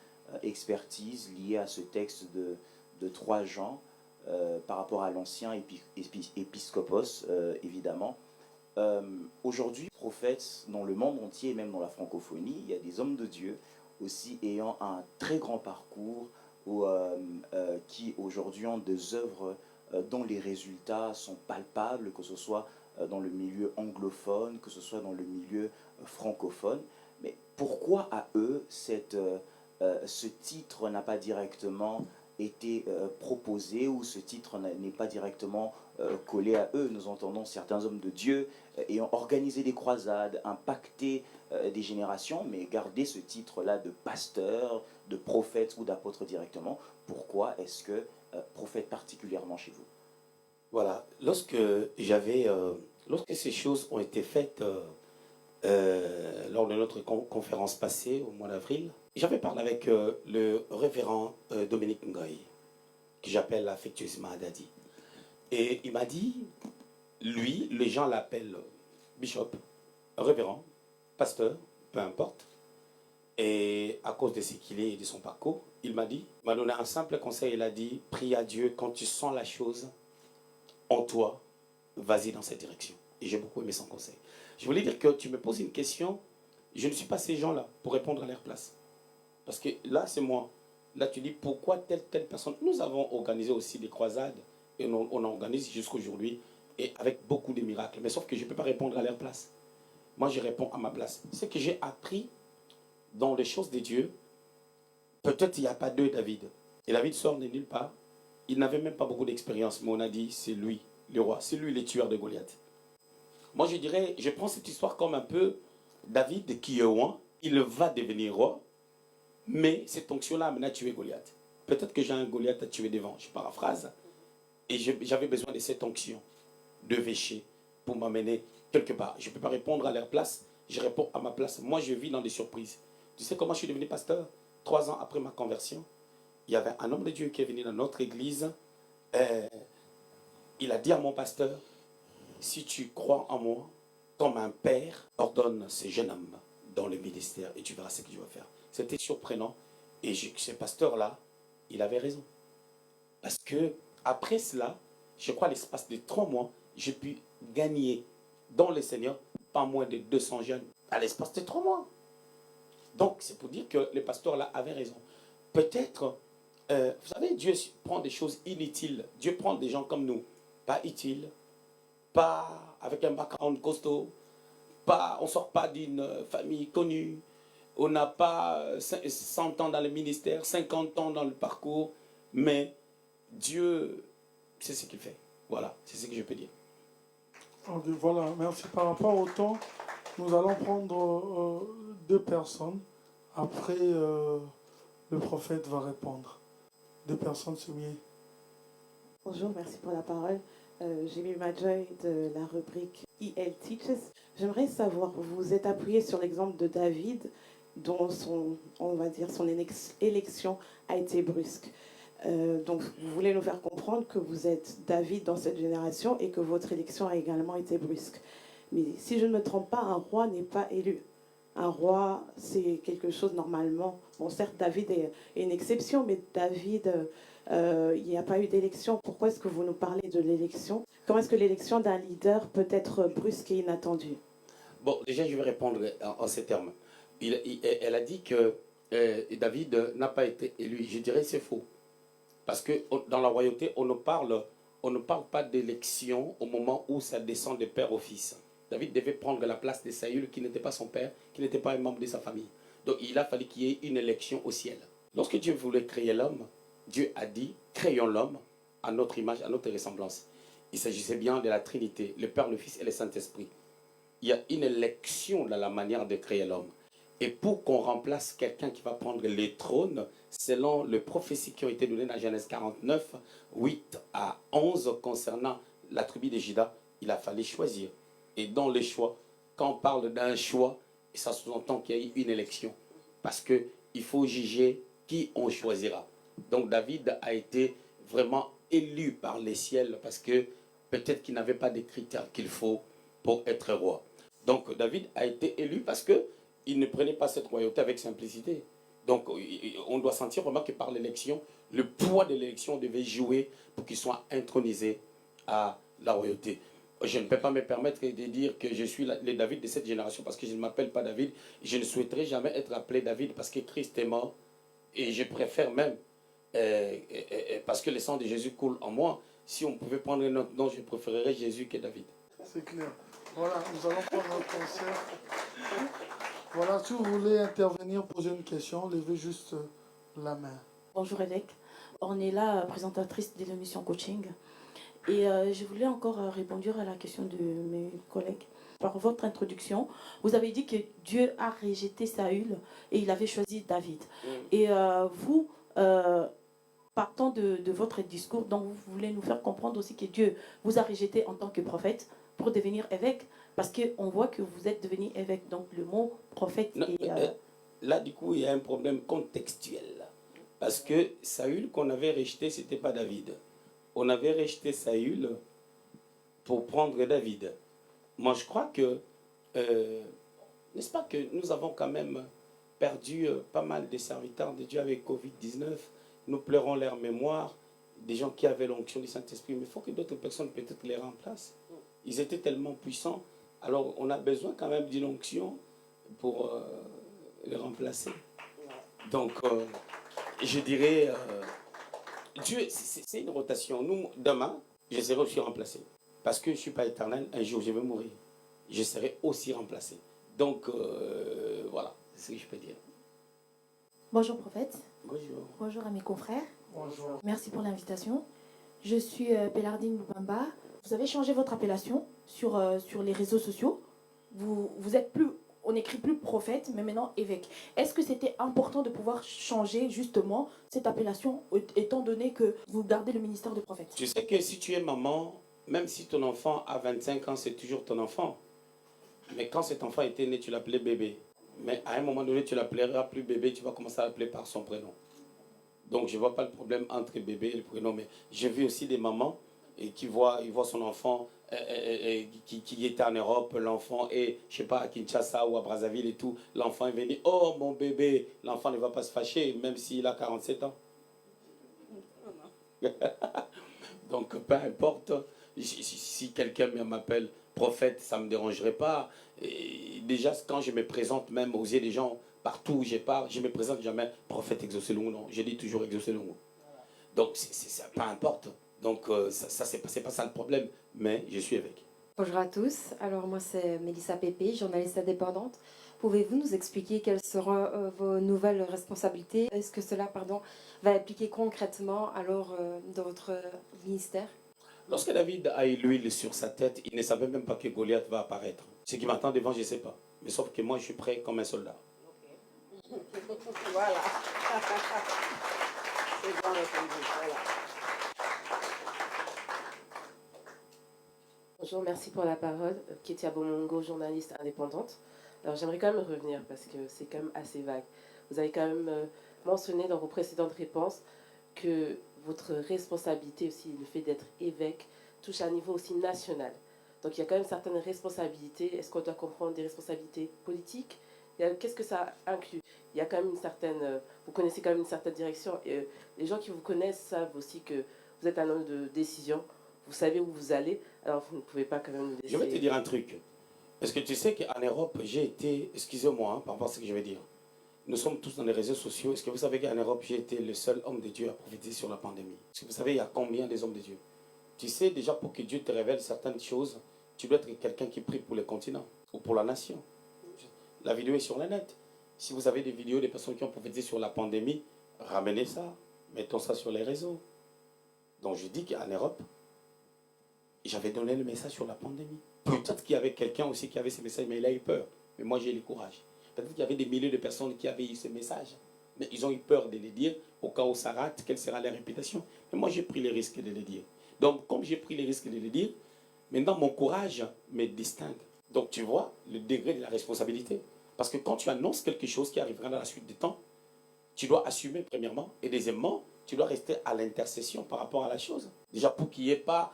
expertise liée à ce texte de 3 Jean, par rapport à l'ancien épiscopos, évidemment, aujourd'hui, prophètes dans le monde entier, même dans la francophonie, il y a des hommes de Dieu aussi ayant un très grand parcours ou qui aujourd'hui ont des œuvres dont les résultats sont palpables, que ce soit dans le milieu anglophone, que ce soit dans le milieu francophone. Mais pourquoi à eux ce titre n'a pas directement été proposé, ou ce titre n'est pas directement collé à eux? Nous entendons certains hommes de Dieu ayant organisé des croisades, impacté des générations, mais garder ce titre-là de pasteur, de prophète ou d'apôtre directement. Pourquoi est-ce que prophète particulièrement chez vous? Voilà, lorsque ces choses ont été faites lors de notre conférence passée au mois d'avril, j'avais parlé avec le révérend Dominique Ngoï, que j'appelle affectueusement Dadi. Et il m'a dit, lui, les gens l'appellent bishop, révérend, pasteur, peu importe. Et à cause de ce qu'il est et de son parcours, il m'a donné un simple conseil. Il a dit, prie à Dieu quand tu sens la chose en toi, vas-y dans cette direction. Et j'ai beaucoup aimé son conseil. Je voulais dire que tu me poses une question, je ne suis pas ces gens-là pour répondre à leur place. Parce que là, c'est moi. Là, tu dis, pourquoi telle personne? Nous avons organisé aussi des croisades, et on organise jusqu'aujourd'hui, et avec beaucoup de miracles. Mais sauf que je ne peux pas répondre à leur place. Moi, je réponds à ma place. Ce que j'ai appris dans les choses de Dieu, peut-être il n'y a pas 2 David. Et David sort de nulle part. Il n'avait même pas beaucoup d'expérience, mais on a dit, c'est lui, le roi. C'est lui, le tueur de Goliath. Moi, je dirais, je prends cette histoire comme un peu David qui est roi. Il va devenir roi, mais cette onction-là a mené à tuer Goliath. Peut-être que j'ai un Goliath à tuer devant, je paraphrase. Et j'avais besoin de cette onction de véché pour m'amener quelque part. Je ne peux pas répondre à leur place, je réponds à ma place. Moi, je vis dans des surprises. Tu sais comment je suis devenu pasteur? 3 ans après ma conversion, il y avait un homme de Dieu qui est venu dans notre église. Il a dit à mon pasteur, si tu crois en moi, comme un père ordonne ces jeunes hommes dans le ministère et tu verras ce que je vais faire. C'était surprenant. Et ce pasteur-là, il avait raison. Parce que après cela, je crois l'espace de 3 mois, j'ai pu gagner dans le Seigneur pas moins de 200 jeunes à l'espace de 3 mois. Donc, c'est pour dire que les pasteurs là avaient raison. Peut-être, vous savez, Dieu prend des choses inutiles. Dieu prend des gens comme nous, pas utiles, pas avec un background costaud, pas, on ne sort pas d'une famille connue, on n'a pas 100 ans dans le ministère, 50 ans dans le parcours, mais Dieu, c'est ce qu'il fait. Voilà, c'est ce que je peux dire. Voilà, merci. Par rapport au temps, nous allons prendre deux personnes. Après, le prophète va répondre. Deux personnes, Soumier. Bonjour, merci pour la parole. J'ai mis Majoy de la rubrique EL Teaches. J'aimerais savoir, vous vous êtes appuyé sur l'exemple de David, dont on va dire, son élection a été brusque. Donc, vous voulez nous faire comprendre que vous êtes David dans cette génération et que votre élection a également été brusque. Mais si je ne me trompe pas, un roi n'est pas élu. Un roi, c'est quelque chose normalement. Bon, certes, David est une exception, mais David, il n'y a pas eu d'élection. Pourquoi est-ce que vous nous parlez de l'élection? Comment est-ce que l'élection d'un leader peut être brusque et inattendue? Bon, déjà, je vais répondre en ces termes. Elle a dit que David n'a pas été élu. Je dirais que c'est faux. Parce que dans la royauté, on ne parle pas d'élection au moment où ça descend de père au fils. David devait prendre la place de Saül, qui n'était pas son père, qui n'était pas un membre de sa famille. Donc il a fallu qu'il y ait une élection au ciel. Lorsque Dieu voulait créer l'homme, Dieu a dit, créons l'homme à notre image, à notre ressemblance. Il s'agissait bien de la Trinité, le Père, le Fils et le Saint-Esprit. Il y a une élection dans la manière de créer l'homme. Et pour qu'on remplace quelqu'un qui va prendre les trônes, selon les prophéties qui ont été données dans Genèse 49, 8 à 11, concernant la tribu de Juda, il a fallu choisir. Et dans les choix, quand on parle d'un choix, ça sous-entend qu'il y a eu une élection. Parce qu'il faut juger qui on choisira. Donc David a été vraiment élu par les ciels parce que peut-être qu'il n'avait pas des critères qu'il faut pour être roi. Donc David a été élu parce qu'il ne prenait pas cette royauté avec simplicité. Donc on doit sentir vraiment que par l'élection, le poids de l'élection devait jouer pour qu'il soit intronisé à la royauté. Je ne peux pas me permettre de dire que je suis le David de cette génération parce que je ne m'appelle pas David. Je ne souhaiterais jamais être appelé David parce que Christ est mort. Et je préfère même, parce que le sang de Jésus coule en moi, si on pouvait prendre un autre nom, je préférerais Jésus que David. C'est clair. Voilà, nous allons prendre notre concert. Voilà, si vous voulez intervenir, poser une question, levez juste la main. Bonjour Elec, on est là, présentatrice de l'émission coaching. Et je voulais encore répondre à la question de mes collègues. Par votre introduction, vous avez dit que Dieu a rejeté Saül et il avait choisi David. Et vous, partant de votre discours, donc vous voulez nous faire comprendre aussi que Dieu vous a rejeté en tant que prophète pour devenir évêque, parce qu'on voit que vous êtes devenu évêque. Donc le mot prophète non, est... Là, du coup, il y a un problème contextuel. Parce que Saül qu'on avait rejeté, ce n'était pas David. On avait rejeté Saül pour prendre David. Moi, je crois que, n'est-ce pas que nous avons quand même perdu pas mal de serviteurs de Dieu avec Covid-19. Nous pleurons leur mémoire, des gens qui avaient l'onction du Saint-Esprit. Mais il faut que d'autres personnes peut-être les remplacent. Ils étaient tellement puissants. Alors, on a besoin quand même d'une onction pour les remplacer. Donc, je dirais, Dieu, c'est une rotation. Nous, demain, je serai aussi remplacé. Parce que je ne suis pas éternel, un jour je vais mourir. Je serai aussi remplacé. Donc, voilà, c'est ce que je peux dire. Bonjour prophète. Bonjour. Bonjour à mes confrères. Bonjour. Merci pour l'invitation. Je suis Bélardine Boubamba. Vous avez changé votre appellation sur les réseaux sociaux. Vous êtes plus, on n'écrit plus prophète, mais maintenant évêque. Est-ce que c'était important de pouvoir changer justement cette appellation, étant donné que vous gardez le ministère de prophète? Tu sais que si tu es maman, même si ton enfant a 25 ans, c'est toujours ton enfant. Mais quand cet enfant était né, tu l'appelais bébé. Mais à un moment donné, tu ne l'appelleras plus bébé, tu vas commencer à l'appeler par son prénom. Donc je ne vois pas le problème entre bébé et le prénom. Mais j'ai vu aussi des mamans qui voient son enfant qui était en Europe, l'enfant est, je ne sais pas, à Kinshasa ou à Brazzaville et tout. L'enfant est venu, oh mon bébé, l'enfant ne va pas se fâcher, même s'il a 47 ans. Donc peu importe, si quelqu'un m'appelle prophète, ça ne me dérangerait pas. Et déjà, quand je me présente même aux yeux des gens, Partout où je pars, je ne me présente jamais prophète Exaucé Lungu, non. Je dis toujours Exaucé Lungu. Donc, peu importe. Donc, ça c'est pas ça le problème. Mais je suis évêque. Bonjour à tous. Alors, moi, c'est Mélissa Pépé, journaliste indépendante. Pouvez-vous nous expliquer quelles seront vos nouvelles responsabilités? Est-ce que cela, va impliquer concrètement alors dans votre ministère? Lorsque David a eu l'huile sur sa tête, il ne savait même pas que Goliath va apparaître. Ce qui m'attend devant, je ne sais pas. Mais sauf que moi, je suis prêt comme un soldat. Voilà. C'est bien répondu. Voilà. Bonjour, merci pour la parole. Ketia Bomongo, journaliste indépendante. Alors j'aimerais quand même revenir parce que c'est quand même assez vague. Vous avez quand même mentionné dans vos précédentes réponses que votre responsabilité aussi, le fait d'être évêque, touche à un niveau aussi national. Donc il y a quand même certaines responsabilités. Est-ce qu'on doit comprendre des responsabilités politiques? Qu'est-ce que ça inclut? Il y a quand même une certaine... vous connaissez quand même une certaine direction. Et les gens qui vous connaissent savent aussi que vous êtes un homme de décision. Vous savez où vous allez. Alors vous ne pouvez pas quand même nous laisser... Je vais te dire un truc. Parce que tu sais qu'en Europe, j'ai été... Excusez-moi par rapport à ce que je vais dire. Nous sommes tous dans les réseaux sociaux. Est-ce que vous savez qu'en Europe, j'ai été le seul homme de Dieu à prophétiser sur la pandémie? Est-ce que vous savez, il y a combien des hommes de Dieu? Tu sais, déjà, pour que Dieu te révèle certaines choses, tu dois être quelqu'un qui prie pour le continent ou pour la nation. La vidéo est sur le net. Si vous avez des vidéos des personnes qui ont prophétisé sur la pandémie, ramenez ça. Mettons ça sur les réseaux. Donc, je dis qu'en Europe, j'avais donné le message sur la pandémie. Peut-être qu'il y avait quelqu'un aussi qui avait ce message, mais il a eu peur. Mais moi, j'ai eu le courage. Peut-être qu'il y avait des milliers de personnes qui avaient eu ce message, mais ils ont eu peur de les dire, au cas où ça rate, quelle sera leur réputation. Mais moi, j'ai pris le risque de les dire. Donc, comme j'ai pris le risque de les dire, maintenant, mon courage me distingue. Donc, tu vois le degré de la responsabilité. Parce que quand tu annonces quelque chose qui arrivera dans la suite du temps, tu dois assumer, premièrement, et deuxièmement, tu dois rester à l'intercession par rapport à la chose. Déjà, pour qu'il n'y ait pas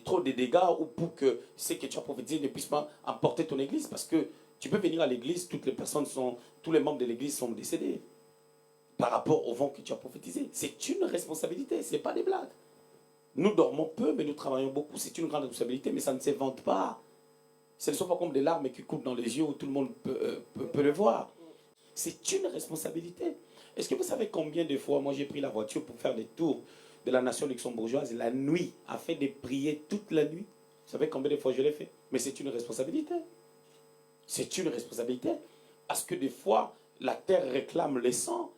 trop de dégâts ou pour que ce que tu as prophétisé ne puisse pas emporter ton église. Parce que tu peux venir à l'église, tous les membres de l'église sont décédés par rapport au vent que tu as prophétisé. C'est une responsabilité, ce n'est pas des blagues. Nous dormons peu, mais nous travaillons beaucoup. C'est une grande responsabilité, mais ça ne s'invente pas. Ce ne sont pas comme des larmes qui coulent dans les yeux où tout le monde peut le voir. C'est une responsabilité. Est-ce que vous savez combien de fois, moi j'ai pris la voiture pour faire des tours de la nation luxembourgeoise la nuit, afin de prier toute la nuit? Vous savez combien de fois je l'ai fait? Mais c'est une responsabilité. C'est une responsabilité. Parce que des fois, la terre réclame le sang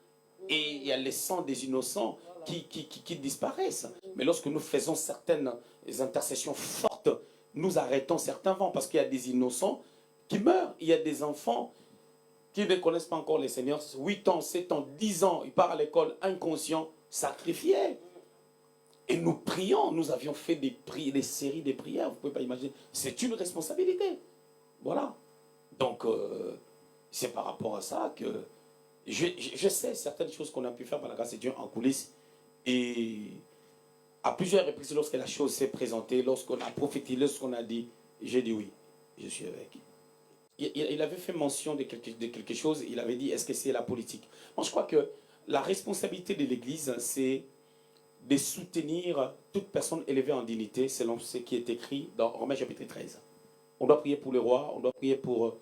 et il y a le sang des innocents qui disparaissent. Mais lorsque nous faisons certaines intercessions fortes, nous arrêtons certains vents parce qu'il y a des innocents qui meurent. Il y a des enfants qui ne connaissent pas encore le Seigneur. 8 ans, 7 ans, 10 ans, ils partent à l'école inconscients, sacrifiés. Et nous prions, nous avions fait des séries de prières, vous ne pouvez pas imaginer. C'est une responsabilité. Voilà. Donc, c'est par rapport à ça que je sais certaines choses qu'on a pu faire par la grâce de Dieu en coulisses. Et à plusieurs reprises, lorsque la chose s'est présentée, lorsqu'on a prophétisé, lorsqu'on a dit, j'ai dit oui, je suis avec. Il avait fait mention de quelque chose, il avait dit, est-ce que c'est la politique? Moi, je crois que la responsabilité de l'Église, c'est de soutenir toute personne élevée en dignité, selon ce qui est écrit dans Romains chapitre 13. On doit prier pour le roi, on doit prier pour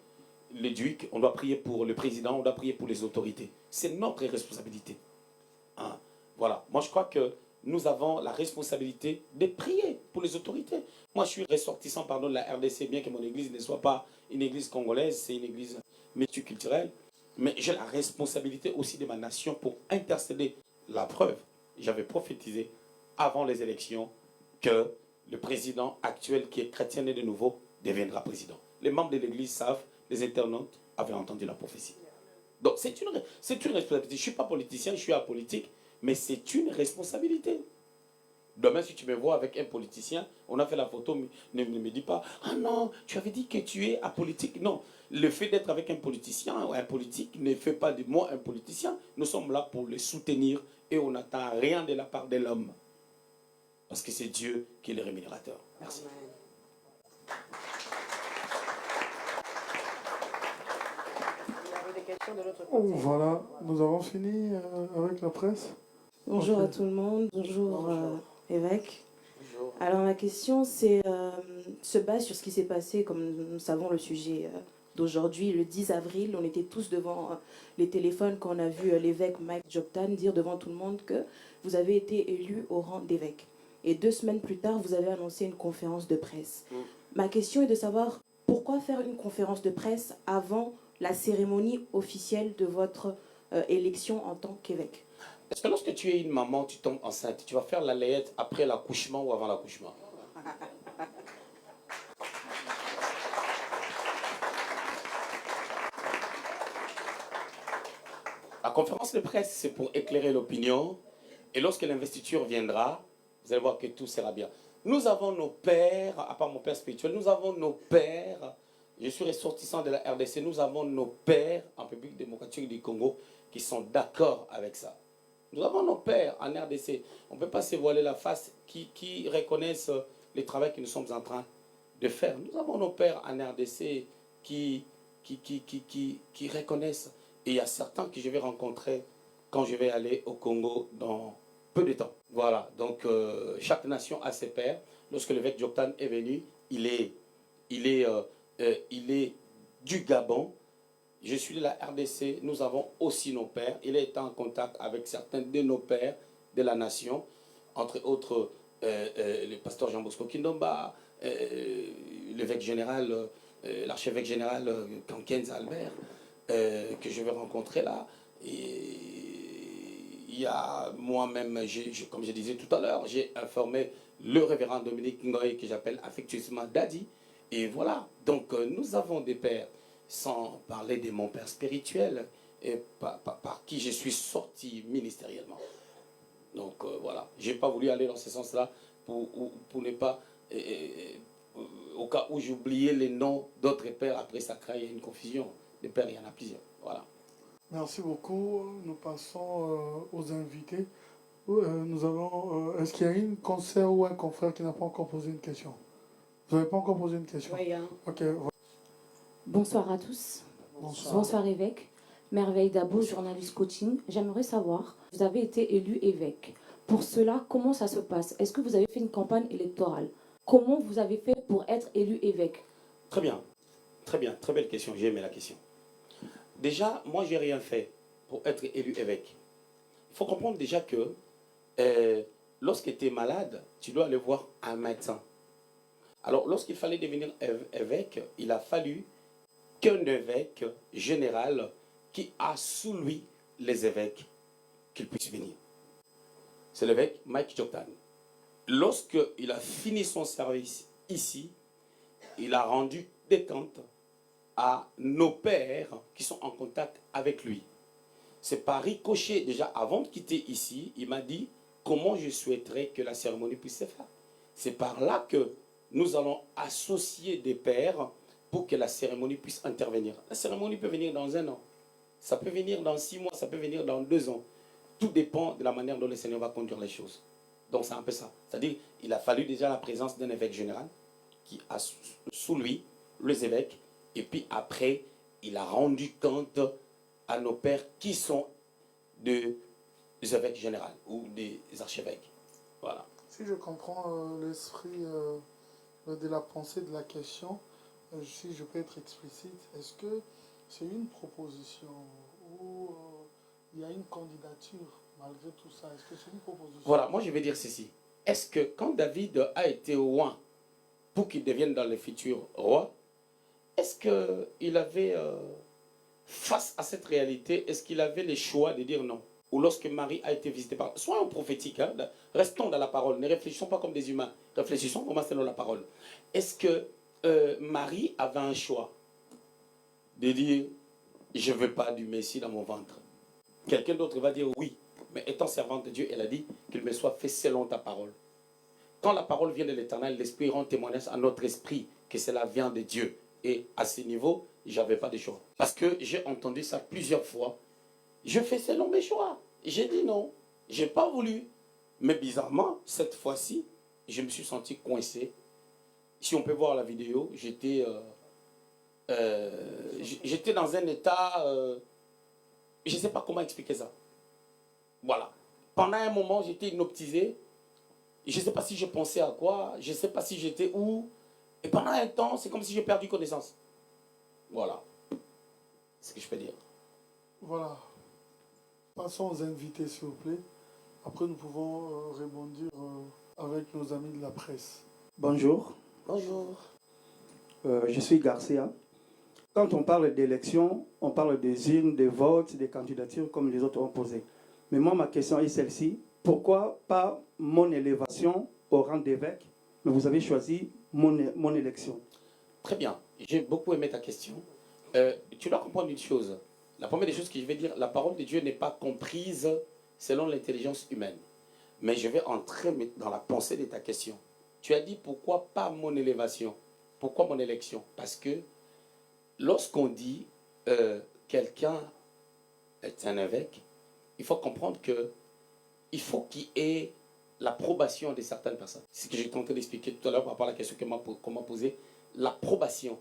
le duc, on doit prier pour le président, on doit prier pour les autorités. C'est notre responsabilité. Hein? Voilà. Moi, je crois que nous avons la responsabilité de prier pour les autorités. Moi, je suis ressortissant, de la RDC, bien que mon église ne soit pas une église congolaise, c'est une église multiculturelle. Mais j'ai la responsabilité aussi de ma nation pour intercéder. La preuve, j'avais prophétisé avant les élections que le président actuel, qui est chrétien et de nouveau, deviendra président. Les membres de l'église savent, les internautes avaient entendu la prophétie. Donc c'est une responsabilité. Je ne suis pas politicien, je suis apolitique, mais c'est une responsabilité. Demain, si tu me vois avec un politicien, on a fait la photo, ne me dis pas, ah non, tu avais dit que tu es apolitique. Non, le fait d'être avec un politicien ou un politique ne fait pas de moi un politicien. Nous sommes là pour le soutenir et on n'attend rien de la part de l'homme. Parce que c'est Dieu qui est le rémunérateur. Merci. Voilà, nous avons fini avec la presse. Bonjour Ok. à tout le monde, bonjour, évêque. Bonjour. Alors ma question se base sur ce qui s'est passé, comme nous savons le sujet d'aujourd'hui, le 10 avril, on était tous devant les téléphones quand on a vu l'évêque Mike Joktan dire devant tout le monde que vous avez été élu au rang d'évêque. Et 2 semaines plus tard, vous avez annoncé une conférence de presse. Ma question est de savoir pourquoi faire une conférence de presse avant la cérémonie officielle de votre élection en tant qu'évêque. Est-ce que lorsque tu es une maman, tu tombes enceinte, tu vas faire la layette après l'accouchement ou avant l'accouchement? La conférence de presse, c'est pour éclairer l'opinion. Et lorsque l'investiture viendra, vous allez voir que tout sera bien. Nous avons nos pères, à part mon père spirituel, nous avons nos pères. Je suis ressortissant de la RDC. Nous avons nos pères en République démocratique du Congo qui sont d'accord avec ça. Nous avons nos pères en RDC. On ne peut pas se voiler la face qui reconnaissent le travail que nous sommes en train de faire. Nous avons nos pères en RDC qui reconnaissent. Et il y a certains que je vais rencontrer quand je vais aller au Congo dans peu de temps. Voilà, donc chaque nation a ses pères. Lorsque l'évêque Joktan est venu, il est du Gabon. Je suis de la RDC, nous avons aussi nos pères. Il est en contact avec certains de nos pères de la nation, entre autres le pasteur Jean Bosco Kindomba, l'évêque général, l'archevêque général Kankens Albert, que je vais rencontrer là. Et il y a moi-même, comme je disais tout à l'heure, j'ai informé le révérend Dominique Ngoy, que j'appelle affectueusement Daddy. Et voilà, donc nous avons des pères, sans parler de mon père spirituel, et par qui je suis sorti ministériellement. Donc voilà, je n'ai pas voulu aller dans ce sens-là pour ne pas, au cas où j'oubliais les noms d'autres pères, après ça crée une confusion. Des pères, il y en a plusieurs. Voilà. Merci beaucoup. Nous passons aux invités. Nous avons. Est-ce qu'il y a une consoeur ou un confrère qui n'a pas encore posé une question? Vous n'avez pas encore posé une question? Oui, hein. Ok. Bonsoir à tous. Bonsoir. Bonsoir évêque. Merveille Dabo, journaliste coaching. J'aimerais savoir, vous avez été élu évêque. Pour cela, comment ça se passe? Est-ce que vous avez fait une campagne électorale? Comment vous avez fait pour être élu évêque? Très bien. Très bien. Très belle question. J'ai aimé la question. Déjà, moi, je n'ai rien fait pour être élu évêque. Il faut comprendre déjà que lorsque tu es malade, tu dois aller voir un médecin. Alors, lorsqu'il fallait devenir évêque, il a fallu qu'un évêque général qui a sous lui les évêques, qu'il puisse venir. C'est l'évêque Mike Joktan. Lorsqu'il a fini son service ici, il a rendu des comptes à nos pères qui sont en contact avec lui. C'est par ricochet, déjà avant de quitter ici, il m'a dit comment je souhaiterais que la cérémonie puisse se faire. C'est par là que nous allons associer des pères pour que la cérémonie puisse intervenir. La cérémonie peut venir dans 1 an, ça peut venir dans 6 mois, ça peut venir dans 2 ans. Tout dépend de la manière dont le Seigneur va conduire les choses. Donc c'est un peu ça. C'est-à-dire il a fallu déjà la présence d'un évêque général qui a sous lui les évêques. Et puis après, il a rendu compte à nos pères qui sont des évêques généraux ou des archevêques. Voilà. Si je comprends l'esprit de la pensée de la question, si je peux être explicite, est-ce que c'est une proposition ou il y a une candidature malgré tout ça? Est-ce que c'est une proposition? Voilà, moi je vais dire ceci. Est-ce que quand David a été roi pour qu'il devienne dans le futur roi, est-ce qu'il avait, face à cette réalité, est-ce qu'il avait le choix de dire non? Ou lorsque Marie a été visitée par... Soyons prophétiques, hein, restons dans la parole, ne réfléchissons pas comme des humains, réfléchissons vraiment selon la parole. Est-ce que Marie avait un choix de dire « je ne veux pas du Messie dans mon ventre ». Quelqu'un d'autre va dire oui, mais étant servante de Dieu, elle a dit qu'il me soit fait selon ta parole. Quand la parole vient de l'Éternel, l'Esprit rend témoignage à notre esprit que cela vient de Dieu. Et à ce niveau, je n'avais pas de choix. Parce que j'ai entendu ça plusieurs fois. Je fais selon mes choix. J'ai dit non. Je n'ai pas voulu. Mais bizarrement, cette fois-ci, je me suis senti coincé. Si on peut voir la vidéo, j'étais dans un état... je ne sais pas comment expliquer ça. Voilà. Pendant un moment, j'étais hypnotisé. Je ne sais pas si je pensais à quoi. Je ne sais pas si j'étais où. Et pendant un temps, c'est comme si j'ai perdu connaissance. Voilà. C'est ce que je peux dire. Voilà. Passons aux invités, s'il vous plaît. Après, nous pouvons rebondir avec nos amis de la presse. Bonjour. Bonjour. Je suis Garcia. Quand on parle d'élections, on parle des urnes, des votes, des candidatures comme les autres ont posé. Mais moi, ma question est celle-ci. Pourquoi pas mon élévation au rang d'évêque, mais vous avez choisi mon élection? Très bien. J'ai beaucoup aimé ta question. Tu dois comprendre une chose. La première des choses que je vais dire, la parole de Dieu n'est pas comprise selon l'intelligence humaine. Mais je vais entrer dans la pensée de ta question. Tu as dit pourquoi pas mon élévation? Pourquoi mon élection? Parce que lorsqu'on dit quelqu'un est un évêque, il faut comprendre qu'il faut qu'il ait l'approbation de certaines personnes. C'est ce que j'ai tenté d'expliquer tout à l'heure par rapport à la question qu'on m'a posée. L'approbation.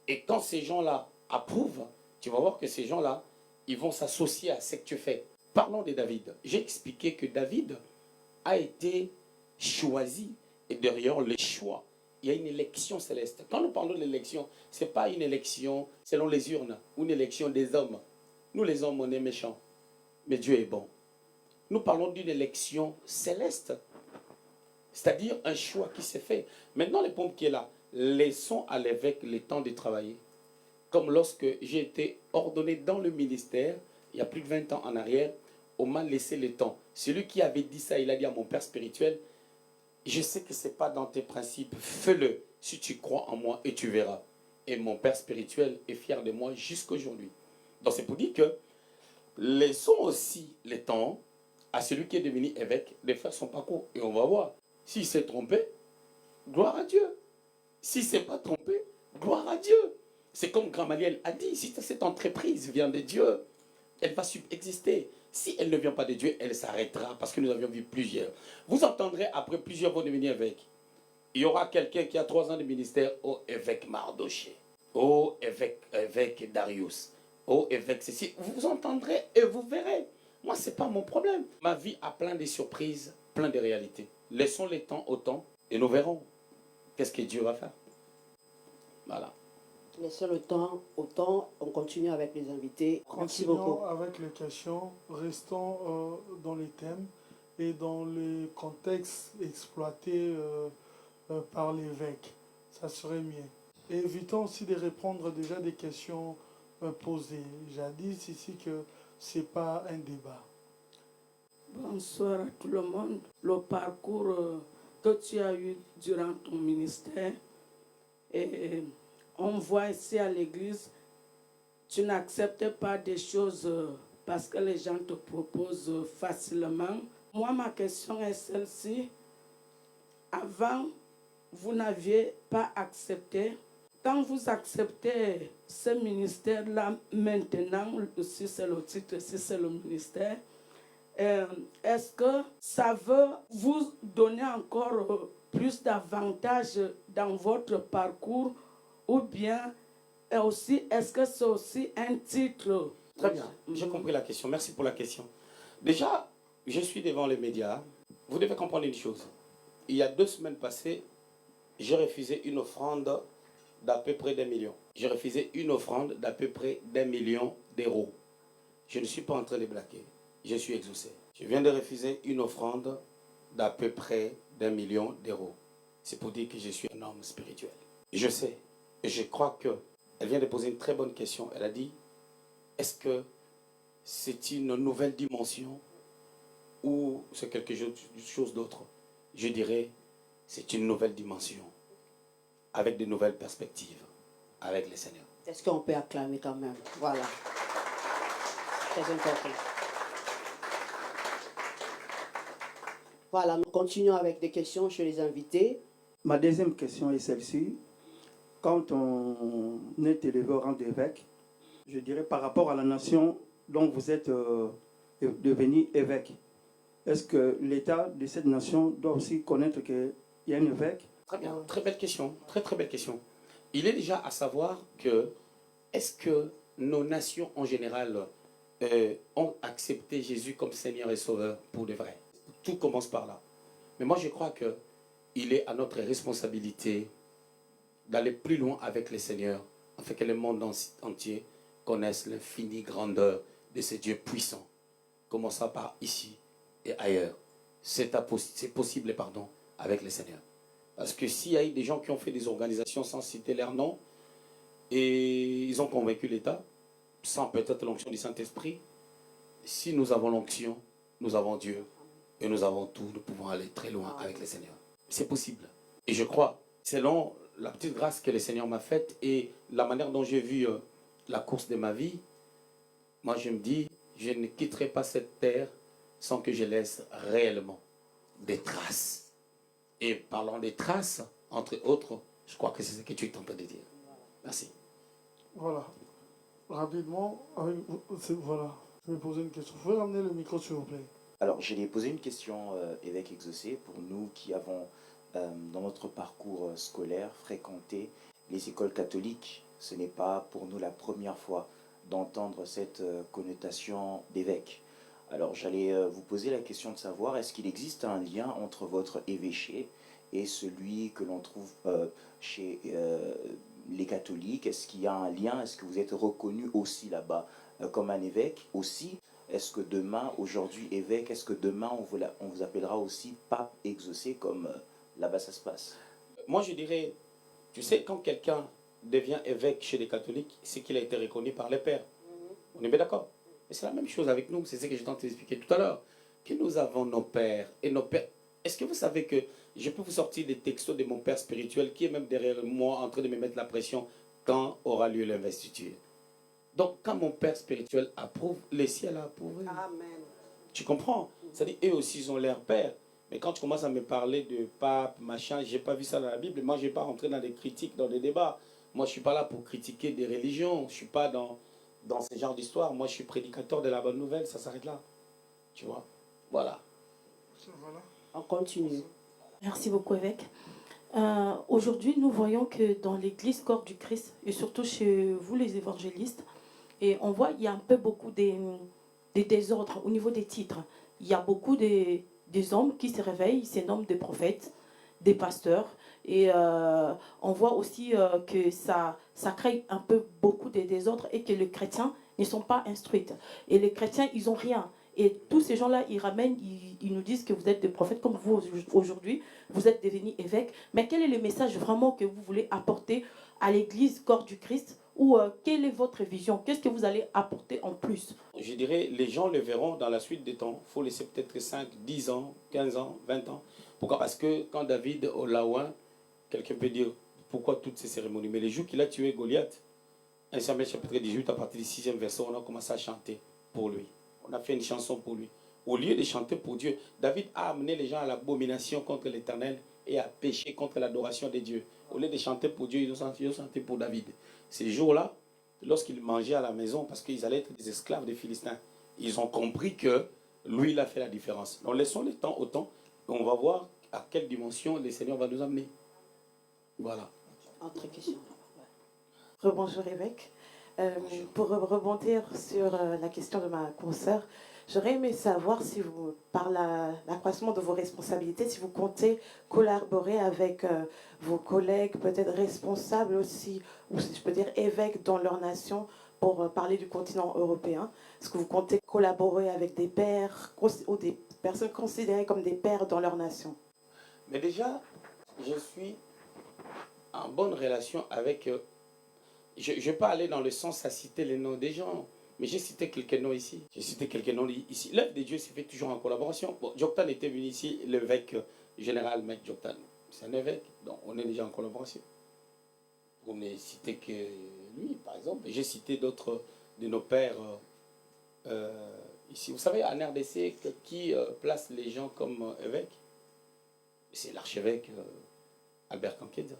Et quand ces gens-là approuvent, tu vas voir que ces gens-là, ils vont s'associer à ce que tu fais. Parlons de David. J'ai expliqué que David a été choisi et derrière les choix, il y a une élection céleste. Quand nous parlons de l'élection, ce n'est pas une élection selon les urnes ou une élection des hommes. Nous les hommes, on est méchants, mais Dieu est bon. Nous parlons d'une élection céleste, c'est-à-dire un choix qui s'est fait. Maintenant, le point qui est là, laissons à l'évêque le temps de travailler. Comme lorsque j'ai été ordonné dans le ministère, il y a plus de 20 ans en arrière, on m'a laissé le temps. Celui qui avait dit ça, il a dit à mon père spirituel, je sais que ce n'est pas dans tes principes, fais-le si tu crois en moi et tu verras. Et mon père spirituel est fier de moi jusqu'aujourd'hui. Donc c'est pour dire que laissons aussi le temps à celui qui est devenu évêque de faire son parcours. Et on va voir. S'il s'est trompé, gloire à Dieu. S'il ne s'est pas trompé, gloire à Dieu. C'est comme Gamaliel a dit, si cette entreprise vient de Dieu, elle va exister. Si elle ne vient pas de Dieu, elle s'arrêtera parce que nous avions vu plusieurs. Vous entendrez après plusieurs vont devenir évêques. Il y aura quelqu'un qui a 3 ans de ministère, oh évêque Mardoché, oh évêque Darius, oh évêque ceci. Vous entendrez et vous verrez. Moi, ce n'est pas mon problème. Ma vie a plein de surprises, plein de réalités. Laissons les temps au temps et nous verrons qu'est-ce que Dieu va faire. Voilà. Laissons le temps au temps, on continue avec les invités. Merci beaucoup. Continuons avec les questions, restons dans les thèmes et dans les contextes exploités par l'évêque. Ça serait mieux. Et évitons aussi de répondre déjà des questions posées. Jadis ici que ce n'est pas un débat. Bonsoir à tout le monde. Le parcours que tu as eu durant ton ministère, et on voit ici à l'église, tu n'acceptes pas des choses parce que les gens te proposent facilement. Moi, ma question est celle-ci. Avant, vous n'aviez pas accepté. Quand vous acceptez ce ministère-là, maintenant, si c'est le titre, si c'est le ministère, est-ce que ça veut vous donner encore plus d'avantages dans votre parcours ou bien aussi, est-ce que c'est aussi un titre? Très bien, j'ai compris la question. Merci pour la question. Déjà, je suis devant les médias. Vous devez comprendre une chose. Il y a 2 semaines passées, j'ai refusé une offrande d'à peu près d'1 million. J'ai refusé une offrande d'à peu près d'1 million d'euros. Je ne suis pas en train de blaguer. Je suis exaucé. Je viens de refuser une offrande d'à peu près d'1 million d'euros. C'est pour dire que je suis un homme spirituel. Je sais, et je crois qu'elle vient de poser une très bonne question. Elle a dit, est-ce que c'est une nouvelle dimension ou c'est quelque chose d'autre? Je dirais, c'est une nouvelle dimension avec de nouvelles perspectives avec le Seigneur. Est-ce qu'on peut acclamer quand même? Voilà. Très important. Voilà, nous continuons avec des questions chez les invités. Ma deuxième question est celle-ci. Quand on est élevé au rang d'évêque, je dirais par rapport à la nation dont vous êtes devenu évêque, est-ce que l'État de cette nation doit aussi connaître qu'il y a un évêque? Très bien, très belle question, très très belle question. Il est déjà à savoir que, est-ce que nos nations en général ont accepté Jésus comme Seigneur et Sauveur pour de vrai? Tout commence par là. Mais moi je crois qu'il est à notre responsabilité d'aller plus loin avec le Seigneur afin que le monde entier connaisse l'infinie grandeur de ce Dieu puissant, commençant par ici et ailleurs. C'est possible, pardon, avec le Seigneur. Parce que s'il y a eu des gens qui ont fait des organisations sans citer leur nom, et ils ont convaincu l'État, sans peut-être l'onction du Saint-Esprit, si nous avons l'onction, nous avons Dieu, et nous avons tout, nous pouvons aller très loin avec le Seigneur. C'est possible. Et je crois, selon la petite grâce que le Seigneur m'a faite et la manière dont j'ai vu la course de ma vie, moi je me dis, je ne quitterai pas cette terre sans que je laisse réellement des traces. Et parlant des traces, entre autres, je crois que c'est ce que tu es en train de dire. Merci. Voilà. Rapidement, voilà. Je vais poser une question. Vous pouvez ramener le micro, s'il vous plaît. Alors, je vais poser une question, évêque exaucé, pour nous qui avons, dans notre parcours scolaire, fréquenté les écoles catholiques. Ce n'est pas pour nous la première fois d'entendre cette connotation d'évêque. Alors, j'allais vous poser la question de savoir, est-ce qu'il existe un lien entre votre évêché et celui que l'on trouve chez les catholiques? Est-ce qu'il y a un lien? Est-ce que vous êtes reconnu aussi là-bas comme un évêque aussi? Est-ce que demain, aujourd'hui évêque, est-ce que demain on vous appellera aussi pape exaucé comme là-bas ça se passe? Moi je dirais, tu sais, quand quelqu'un devient évêque chez les catholiques, c'est qu'il a été reconnu par les pères. On est bien d'accord? Et c'est la même chose avec nous, c'est ce que j'ai tenté d'expliquer tout à l'heure. Que nous avons nos pères et nos pères. Est-ce que vous savez que je peux vous sortir des textos de mon père spirituel qui est même derrière moi en train de me mettre la pression quand aura lieu l'investiture? Donc quand mon père spirituel approuve, le ciel a approuvé. Amen. Tu comprends? C'est-à-dire, eux aussi, ils ont leur père. Mais quand tu commences à me parler de pape, machin, je n'ai pas vu ça dans la Bible. Moi, je n'ai pas rentré dans des critiques, dans des débats. Moi, je ne suis pas là pour critiquer des religions. Je ne suis pas dans ce genre d'histoire. Moi, je suis prédicateur de la bonne nouvelle. Ça s'arrête là. Tu vois? Voilà. On continue. Merci beaucoup, évêque. Aujourd'hui, nous voyons que dans l'Église Corps du Christ, et surtout chez vous, les évangélistes, et on voit qu'il y a un peu beaucoup des désordres au niveau des titres. Il y a beaucoup des hommes qui se réveillent, ils se nomment des prophètes, des pasteurs. Et on voit aussi que ça crée un peu beaucoup de désordres et que les chrétiens ne sont pas instruits. Et les chrétiens, ils n'ont rien. Et tous ces gens-là, ils ramènent, ils nous disent que vous êtes des prophètes comme vous aujourd'hui, vous êtes devenus évêques. Mais quel est le message vraiment que vous voulez apporter à l'Église Corps du Christ? Ou quelle est votre vision? Qu'est-ce que vous allez apporter en plus? Je dirais, les gens le verront dans la suite des temps. Il faut laisser peut-être 5, 10 ans, 15 ans, 20 ans. Pourquoi? Parce que quand David, au Laouin, quelqu'un peut dire, pourquoi toutes ces cérémonies? Mais les jours qu'il a tué Goliath, 1 Samuel chapitre 18, à partir du 6e verset, on a commencé à chanter pour lui. On a fait une chanson pour lui. Au lieu de chanter pour Dieu, David a amené les gens à l'abomination contre l'Éternel et à pécher contre l'adoration de Dieu. Au lieu de chanter pour Dieu, ils ont chanté pour David. Ces jours-là, lorsqu'ils mangeaient à la maison, parce qu'ils allaient être des esclaves des Philistins, ils ont compris que lui, il a fait la différence. Donc laissons le temps au temps, et on va voir à quelle dimension le Seigneur va nous amener. Voilà. Autre question. Rebonjour évêque. Pour rebondir sur la question de ma consoeur, j'aurais aimé savoir si vous, par l'accroissement de vos responsabilités, si vous comptez collaborer avec vos collègues, peut-être responsables aussi, ou si je peux dire évêques dans leur nation, pour parler du continent européen. Est-ce que vous comptez collaborer avec des pères ou des personnes considérées comme des pères dans leur nation? Mais déjà, je suis en bonne relation avec... je ne vais pas aller dans le sens à citer les noms des gens, mais j'ai cité quelques noms ici. J'ai cité quelques noms ici. L'œuvre de Dieu s'est fait toujours en collaboration. Bon, Joktan était venu ici, l'évêque général, Maître Joktan. C'est un évêque, donc on est déjà en collaboration. Pour ne citer que lui, par exemple. J'ai cité d'autres de nos pères ici. Vous savez, en RDC, qui place les gens comme évêques? C'est l'archevêque Albert Kankeda,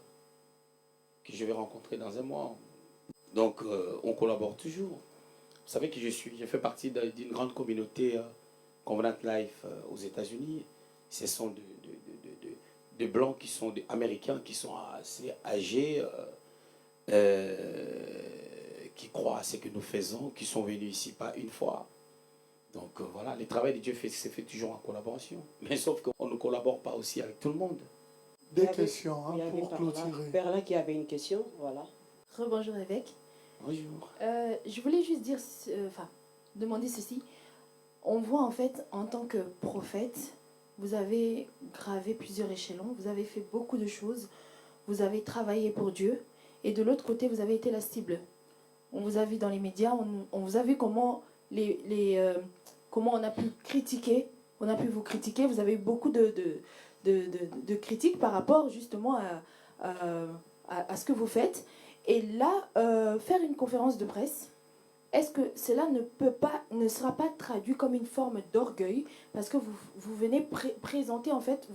que je vais rencontrer dans un mois. Donc, on collabore toujours. Vous savez que je fais partie d'une grande communauté Covenant Life aux États-Unis. Ce sont des blancs qui sont des américains qui sont assez âgés, qui croient à ce que nous faisons, qui sont venus ici pas une fois. Donc voilà, le travail de Dieu s'est fait toujours en collaboration. Mais sauf qu'on ne collabore pas aussi avec tout le monde. Des questions pour clôturer. Perla qui avait une question, voilà. Rebonjour évêque. Bonjour. Je voulais juste dire, demander ceci. On voit en fait, en tant que prophète, vous avez gravé plusieurs échelons, vous avez fait beaucoup de choses, vous avez travaillé pour Dieu, et de l'autre côté, vous avez été la cible. On vous a vu dans les médias, on vous a vu comment, comment on a pu critiquer, on a pu vous critiquer, vous avez eu beaucoup de critiques par rapport justement à ce que vous faites. Et là, faire une conférence de presse, est-ce que cela ne sera pas traduit comme une forme d'orgueil parce que vous venez présenter en fait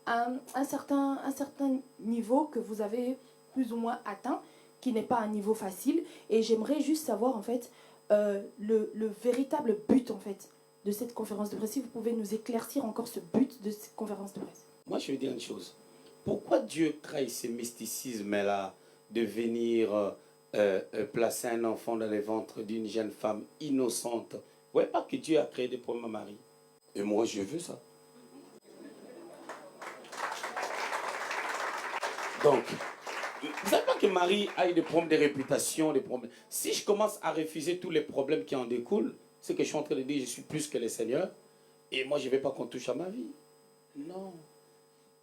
un certain niveau que vous avez plus ou moins atteint, qui n'est pas un niveau facile. Et j'aimerais juste savoir en fait le véritable but en fait de cette conférence de presse. Si vous pouvez nous éclaircir encore ce but de cette conférence de presse. Moi, je vais dire une chose. Pourquoi Dieu crée ce mysticisme-là de venir placer un enfant dans le ventre d'une jeune femme innocente? Vous ne voyez pas que Dieu a créé des problèmes à Marie? Et moi, je veux ça. Donc, vous ne savez pas que Marie a eu des problèmes de réputation, des problèmes. Si je commence à refuser tous les problèmes qui en découlent, c'est que je suis en train de dire je suis plus que le Seigneur. Et moi, je ne vais pas qu'on touche à ma vie. Non.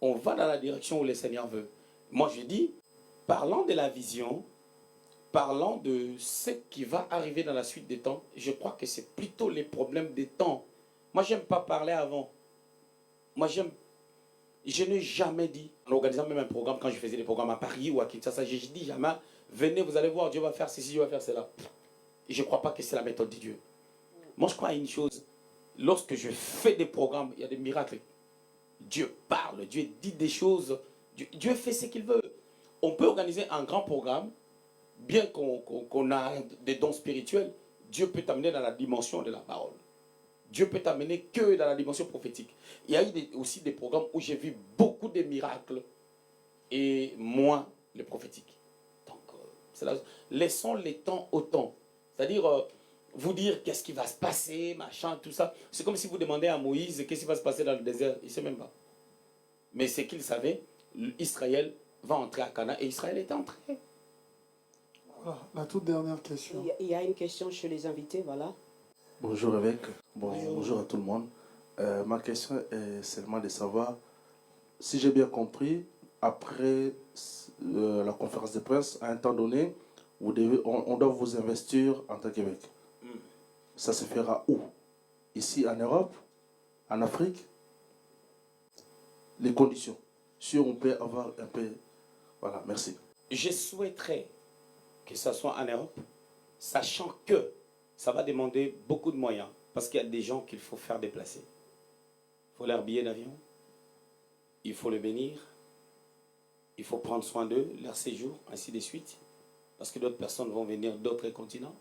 On va dans la direction où le Seigneur veut. Moi, je dis, parlant de la vision, parlant de ce qui va arriver dans la suite des temps, je crois que c'est plutôt les problèmes des temps. Moi, je n'aime pas parler avant. Moi, je n'ai jamais dit, en organisant même un programme, quand je faisais des programmes à Paris ou à Kinshasa, je dis jamais, venez, vous allez voir, Dieu va faire ceci, Dieu va faire cela. Je ne crois pas que c'est la méthode de Dieu. Moi, je crois à une chose. Lorsque je fais des programmes, il y a des miracles. Dieu parle, Dieu dit des choses, Dieu fait ce qu'il veut. On peut organiser un grand programme, bien qu'on a des dons spirituels, Dieu peut t'amener dans la dimension de la parole. Dieu peut t'amener que dans la dimension prophétique. Il y a eu aussi des programmes où j'ai vu beaucoup de miracles et moins le prophétique. Donc, laissons les temps au temps. C'est-à-dire, vous dire qu'est-ce qui va se passer, machin, tout ça. C'est comme si vous demandez à Moïse qu'est-ce qui va se passer dans le désert. Il ne sait même pas. Mais c'est qu'il savait, Israël va entrer à Canaan et Israël est entré. Voilà, la toute dernière question. Il y a une question chez les invités, voilà. Bonjour évêque, bonjour à tout le monde. Ma question est seulement de savoir, si j'ai bien compris, après la conférence de presse, à un temps donné, on doit vous investir en tant qu'évêque. Ça se fera où? Ici en Europe? En Afrique? Les conditions. Si on peut avoir un peu... Voilà, merci. Je souhaiterais que ça soit en Europe, sachant que ça va demander beaucoup de moyens, parce qu'il y a des gens qu'il faut faire déplacer. Il faut leur billet d'avion, il faut les bénir, il faut prendre soin d'eux, leur séjour, ainsi de suite, parce que d'autres personnes vont venir d'autres continents.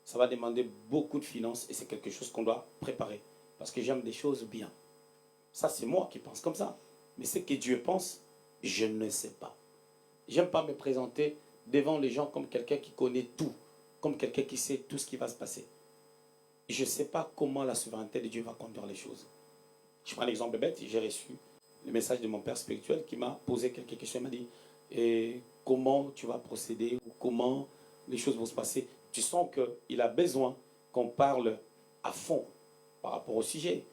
Ça va demander beaucoup de finances et c'est quelque chose qu'on doit préparer, parce que j'aime des choses bien. Ça, c'est moi qui pense comme ça. Mais ce que Dieu pense, je ne sais pas. J'aime pas me présenter devant les gens comme quelqu'un qui connaît tout, comme quelqu'un qui sait tout ce qui va se passer. Je ne sais pas comment la souveraineté de Dieu va conduire les choses. Je prends l'exemple bête, j'ai reçu le message de mon père spirituel qui m'a posé quelques questions. Il m'a dit, comment tu vas procéder ou comment les choses vont se passer. Tu sens qu'il a besoin qu'on parle à fond par rapport au sujet.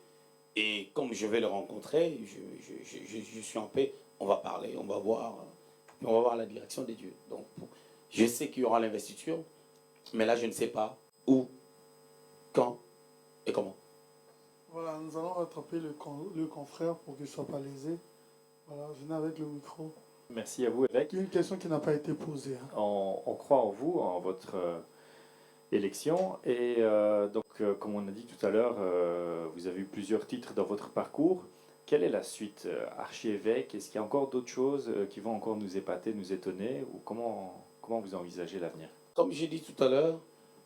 Et comme je vais le rencontrer, je suis en paix, on va parler, on va voir la direction de Dieu. Donc, je sais qu'il y aura l'investiture, mais là, je ne sais pas où, quand et comment. Voilà, nous allons rattraper le confrère pour qu'il ne soit pas lésé. Voilà, venez avec le micro. Merci à vous, évêque. Une question qui n'a pas été posée. Hein. On croit en vous, en votre élection. Et comme on a dit tout à l'heure, vous avez eu plusieurs titres dans votre parcours. Quelle est la suite? Archiévêque, est-ce qu'il y a encore d'autres choses qui vont encore nous épater, nous étonner? Ou comment vous envisagez l'avenir? Comme j'ai dit tout à l'heure,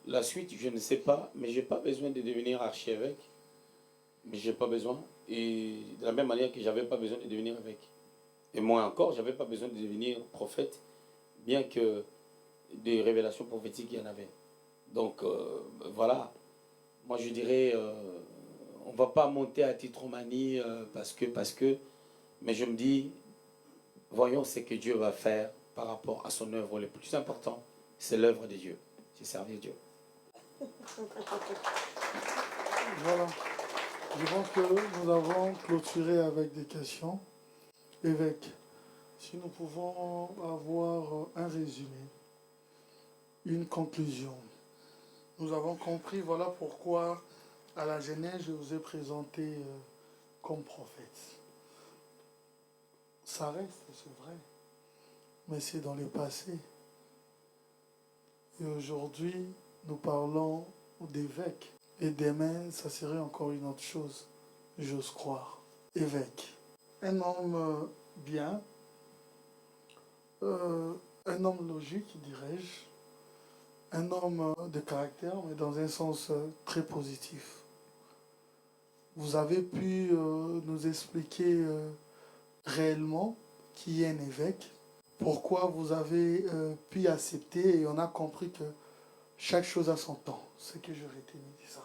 la suite, je ne sais pas, mais je n'ai pas besoin de devenir archiévêque. Mais je n'ai pas besoin. Et de la même manière que je n'avais pas besoin de devenir évêque. Et moi encore, je n'avais pas besoin de devenir prophète, bien que des révélations prophétiques, il y en avait. Donc, voilà. Moi, je dirais, on ne va pas monter à titromanie parce que. Mais je me dis, voyons ce que Dieu va faire par rapport à son œuvre. Le plus important, c'est l'œuvre de Dieu. C'est servir Dieu. Voilà. Je pense que nous avons clôturé avec des questions. Évêque, si nous pouvons avoir un résumé, une conclusion. Nous avons compris, voilà pourquoi à la Genèse, je vous ai présenté comme prophète. Ça reste, c'est vrai, mais c'est dans le passé. Et aujourd'hui, nous parlons d'évêque. Et demain, ça serait encore une autre chose, j'ose croire. Évêque. Un homme bien, un homme logique, dirais-je, un homme de caractère, mais dans un sens très positif. Vous avez pu nous expliquer réellement qui est un évêque, pourquoi vous avez pu accepter, et on a compris que chaque chose a son temps, ce que je retenu de ça.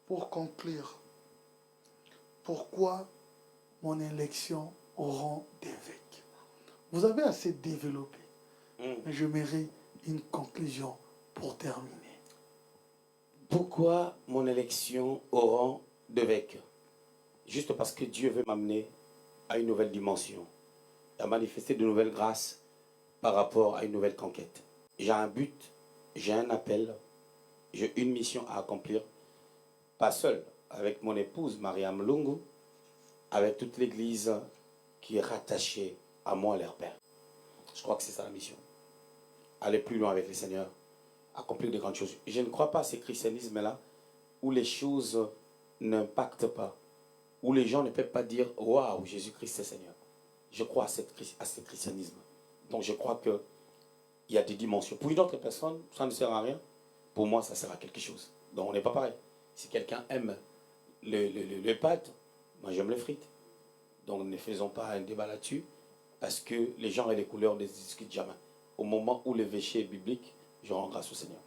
Pour conclure, pourquoi mon élection au rang d'évêque? Vous avez assez développé, mais je mérite une conclusion pour terminer. Pourquoi mon élection au rang d'évêque? Juste parce que Dieu veut m'amener à une nouvelle dimension, à manifester de nouvelles grâces par rapport à une nouvelle conquête. J'ai un but, j'ai un appel, j'ai une mission à accomplir, pas seul, avec mon épouse Mariam Lungu, avec toute l'église qui est rattachée à moi, leur Père. Je crois que c'est ça la mission. Aller plus loin avec le Seigneur, accomplir de grandes choses. Je ne crois pas à ce christianisme-là où les choses n'impactent pas, où les gens ne peuvent pas dire « Waouh, Jésus-Christ c'est Seigneur ». Je crois à ce christianisme. Donc je crois qu'il y a des dimensions. Pour une autre personne, ça ne sert à rien. Pour moi, ça sert à quelque chose. Donc on n'est pas pareil. Si quelqu'un aime le pâte, moi j'aime les frites. Donc ne faisons pas un débat là-dessus, parce que les gens et les couleurs ne discutent jamais. Au moment où le péché est biblique, je rends grâce au Seigneur.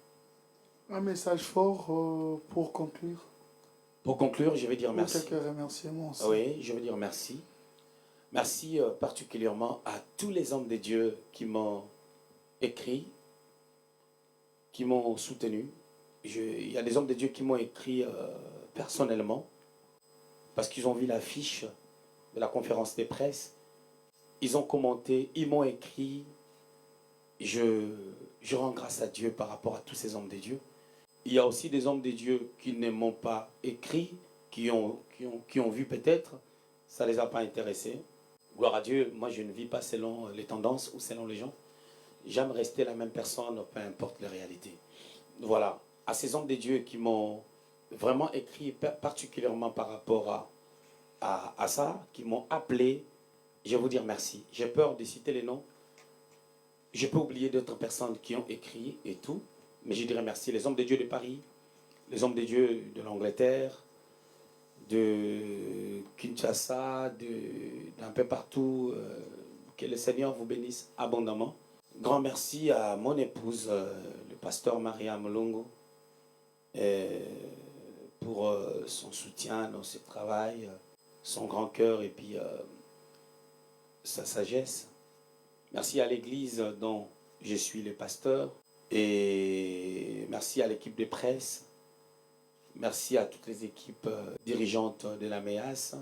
Un message fort pour conclure. Pour conclure, je vais dire merci. Quelques remerciements aussi. Oui, je veux dire merci. Merci particulièrement à tous les hommes de Dieu qui m'ont écrit, qui m'ont soutenu. Il y a des hommes de Dieu qui m'ont écrit personnellement, parce qu'ils ont vu l'affiche de la conférence de presse. Ils ont commenté, ils m'ont écrit. Je rends grâce à Dieu par rapport à tous ces hommes de Dieu. Il y a aussi des hommes de Dieu qui ne m'ont pas écrit, qui ont vu peut-être, ça ne les a pas intéressés. Gloire à Dieu, moi je ne vis pas selon les tendances ou selon les gens. J'aime rester la même personne, peu importe les réalités. Voilà, à ces hommes de Dieu qui m'ont vraiment écrit particulièrement par rapport à ça, qui m'ont appelé, je vais vous dire merci. J'ai peur de citer les noms. Je peux oublier d'autres personnes qui ont écrit et tout, mais je dirais merci. Les hommes de Dieu de Paris, les hommes de Dieu de l'Angleterre, de Kinshasa, d'un peu partout. Que le Seigneur vous bénisse abondamment. Grand merci à mon épouse, le pasteur Mariam Longo, pour son soutien dans ce travail, son grand cœur et puis sa sagesse. Merci à l'église dont je suis le pasteur. Et merci à l'équipe de presse. Merci à toutes les équipes dirigeantes de la MEAS.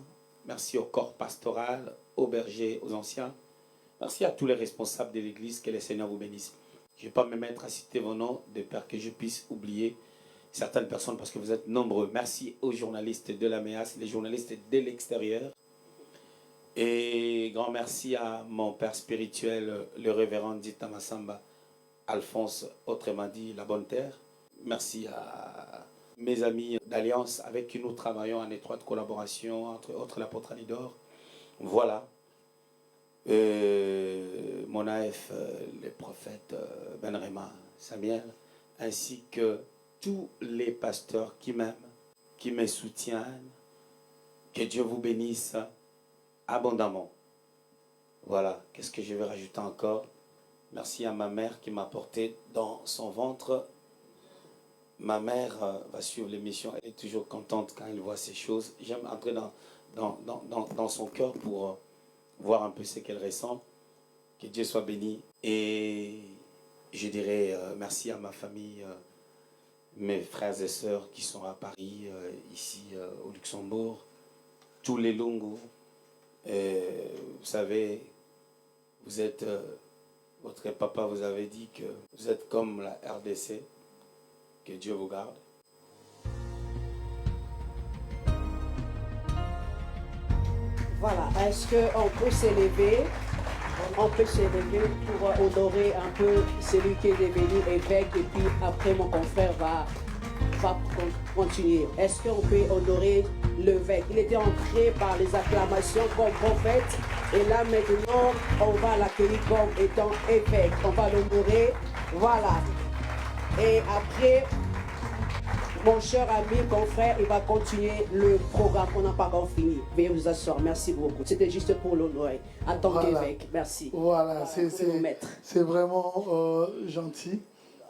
Merci au corps pastoral, aux bergers, aux anciens. Merci à tous les responsables de l'église. Que le Seigneur vous bénisse. Je ne vais pas me mettre à citer vos noms de peur que je puisse oublier certaines personnes parce que vous êtes nombreux. Merci aux journalistes de la MEAS, les journalistes de l'extérieur. Et grand merci à mon père spirituel, le révérend Dita Massamba, Alphonse, autrement dit la bonne terre. Merci à mes amis d'Alliance avec qui nous travaillons en étroite collaboration, entre autres l'apôtre Alidor. Voilà. Mon AF, le prophète Benrema Samuel, ainsi que tous les pasteurs qui m'aiment, qui me soutiennent. Que Dieu vous bénisse abondamment. Voilà, qu'est-ce que je vais rajouter encore? Merci à ma mère qui m'a porté dans son ventre. Ma mère va suivre l'émission, elle est toujours contente quand elle voit ces choses. J'aime entrer dans son cœur pour voir un peu ce qu'elle ressent. Que Dieu soit béni. Et je dirais merci à ma famille, mes frères et sœurs qui sont à Paris, ici au Luxembourg, tous les Lungu. Vous savez, vous êtes, votre papa vous avait dit que vous êtes comme la RDC. Que Dieu vous garde. Voilà, est-ce qu'on peut s'élever? On peut s'élever pour honorer un peu celui qui est devenu évêque et puis après mon confrère va continuer. Est-ce qu'on peut honorer l'évêque? Il était entré par les acclamations comme prophète et là maintenant on va l'accueillir comme étant évêque. On va l'honorer, voilà. Et après, mon cher ami, confrère, il va continuer le programme. On n'a pas encore fini. Veuillez vous asseoir. Merci beaucoup. C'était juste pour l'honorer en tant qu'évêque. Merci. Voilà, c'est vraiment gentil.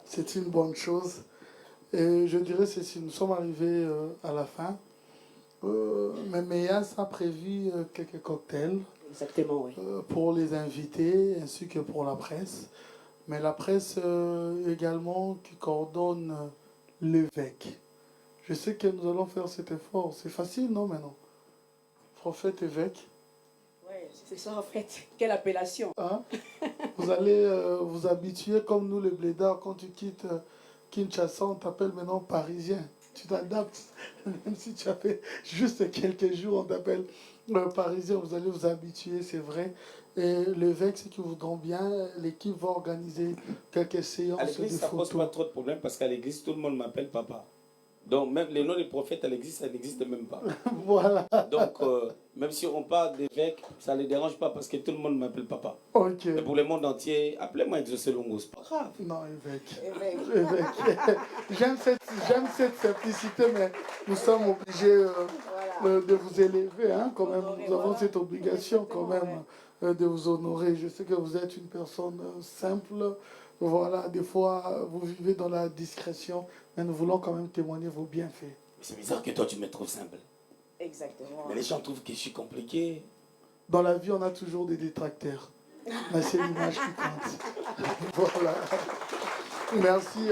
C'est une bonne chose. Et je dirais, si nous sommes arrivés à la fin, mais Méas a prévu quelques cocktails. Exactement, oui. Pour les invités ainsi que pour la presse. Mais la presse également qui coordonne l'évêque. Je sais que nous allons faire cet effort. C'est facile, non, maintenant? Prophète, évêque. Oui, c'est ça en fait. Quelle appellation? Hein? Vous allez vous habituer comme nous les blédards. Quand tu quittes Kinshasa, on t'appelle maintenant parisien. Tu t'adaptes. Même si tu as fait juste quelques jours, on t'appelle parisien. Vous allez vous habituer, c'est vrai. Et l'évêque, ceux qui voudront bien, l'équipe va organiser quelques séances de photos. À l'église, ça pose pas trop de problèmes parce qu'à l'église, tout le monde m'appelle papa. Donc, même les noms des prophètes à l'église, ça n'existe même pas. Voilà. Donc, même si on parle d'évêque, ça ne les dérange pas parce que tout le monde m'appelle papa. Ok. Mais pour le monde entier, appelez-moi Exaucé Longo, c'est pas grave. Non, évêque. J'aime cette simplicité, mais nous sommes obligés de vous élever, hein, quand même. Nous avons cette obligation, quand même, de vous honorer. Je sais que vous êtes une personne simple. Voilà, des fois, vous vivez dans la discrétion, mais nous voulons quand même témoigner vos bienfaits. C'est bizarre que toi, tu me trouves simple. Exactement. Mais les gens trouvent que je suis compliqué. Dans la vie, on a toujours des détracteurs. Mais c'est l'image qui compte. Voilà. Merci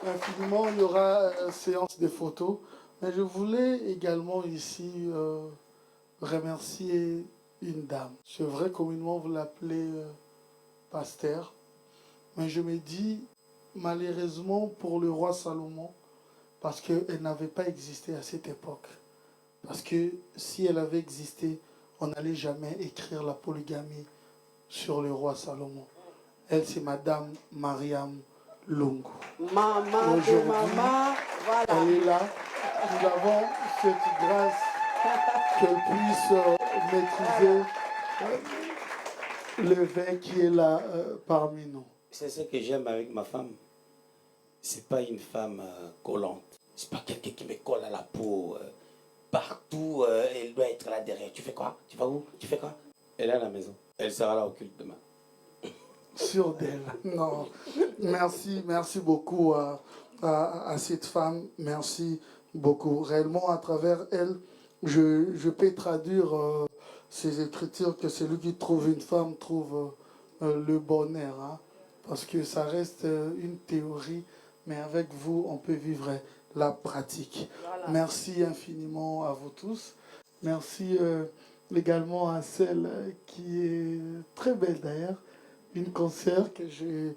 infiniment. Il y aura séance de photos. Mais je voulais également ici remercier une dame. C'est vrai, communément, vous l'appelez pasteur. Mais je me dis, malheureusement pour le roi Salomon, parce qu'elle n'avait pas existé à cette époque. Parce que si elle avait existé, on n'allait jamais écrire la polygamie sur le roi Salomon. Elle, c'est Madame Mariam Lungu. Maman de maman, voilà. Elle est là. Nous avons cette grâce qu'elle puisse maîtriser l'évêque qui est là parmi nous. C'est ce que j'aime avec ma femme. C'est pas une femme collante. C'est pas quelqu'un qui me colle à la peau. Partout, elle doit être là derrière. Tu fais quoi? Tu vas où? Tu fais quoi? Elle est à la maison. Elle sera là au culte demain. Sûre d'elle. Non. Merci beaucoup à cette femme. Merci beaucoup. Réellement, à travers elle, je peux traduire ces écritures que celui qui trouve une femme trouve le bonheur. Hein, parce que ça reste une théorie, mais avec vous, on peut vivre la pratique. Voilà. Merci infiniment à vous tous. Merci également à celle qui est très belle d'ailleurs, une concert que j'ai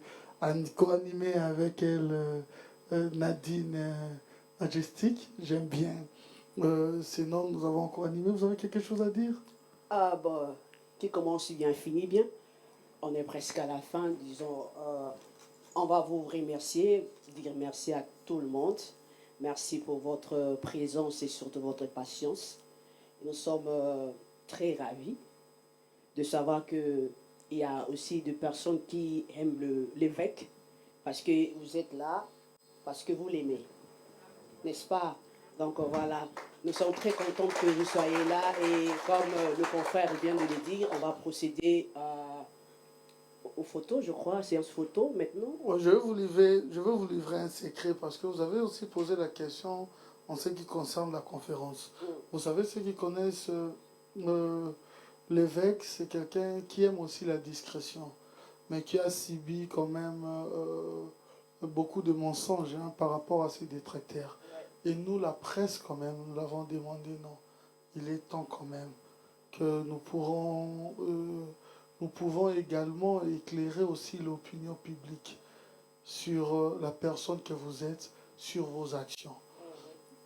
co-animé avec elle, Nadine Majestic. J'aime bien. Sinon, nous avons co-animé. Vous avez quelque chose à dire? Ah bon, qui commence bien, finit bien. On est presque à la fin, disons. On va vous remercier, dire merci à tout le monde. Merci pour votre présence et surtout votre patience. Nous sommes très ravis de savoir qu'il y a aussi des personnes qui aiment l'évêque parce que vous êtes là, parce que vous l'aimez. N'est-ce pas? Donc voilà, nous sommes très contents que vous soyez là et comme le confrère vient de le dire, on va procéder aux photos, je crois, séance photo maintenant. Je vais vous livrer un secret parce que vous avez aussi posé la question en ce qui concerne la conférence. Vous savez, ceux qui connaissent l'évêque, c'est quelqu'un qui aime aussi la discrétion. mais qui a subi quand même beaucoup de mensonges par rapport à ses détracteurs. Et nous, la presse, quand même, nous l'avons demandé, non, il est temps quand même que nous pouvons également éclairer aussi l'opinion publique sur la personne que vous êtes, sur vos actions.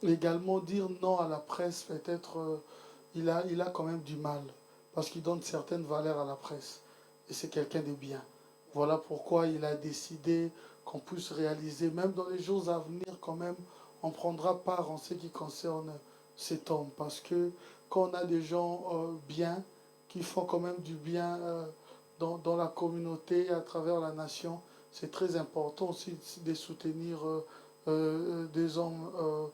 Également dire non à la presse, peut-être, il a quand même du mal, parce qu'il donne certaines valeurs à la presse. Et c'est quelqu'un de bien. Voilà pourquoi il a décidé qu'on puisse réaliser, même dans les jours à venir, quand même, on prendra part en ce qui concerne cet homme. Parce que quand on a des gens bien, qui font quand même du bien dans la communauté, à travers la nation, c'est très important aussi de soutenir des hommes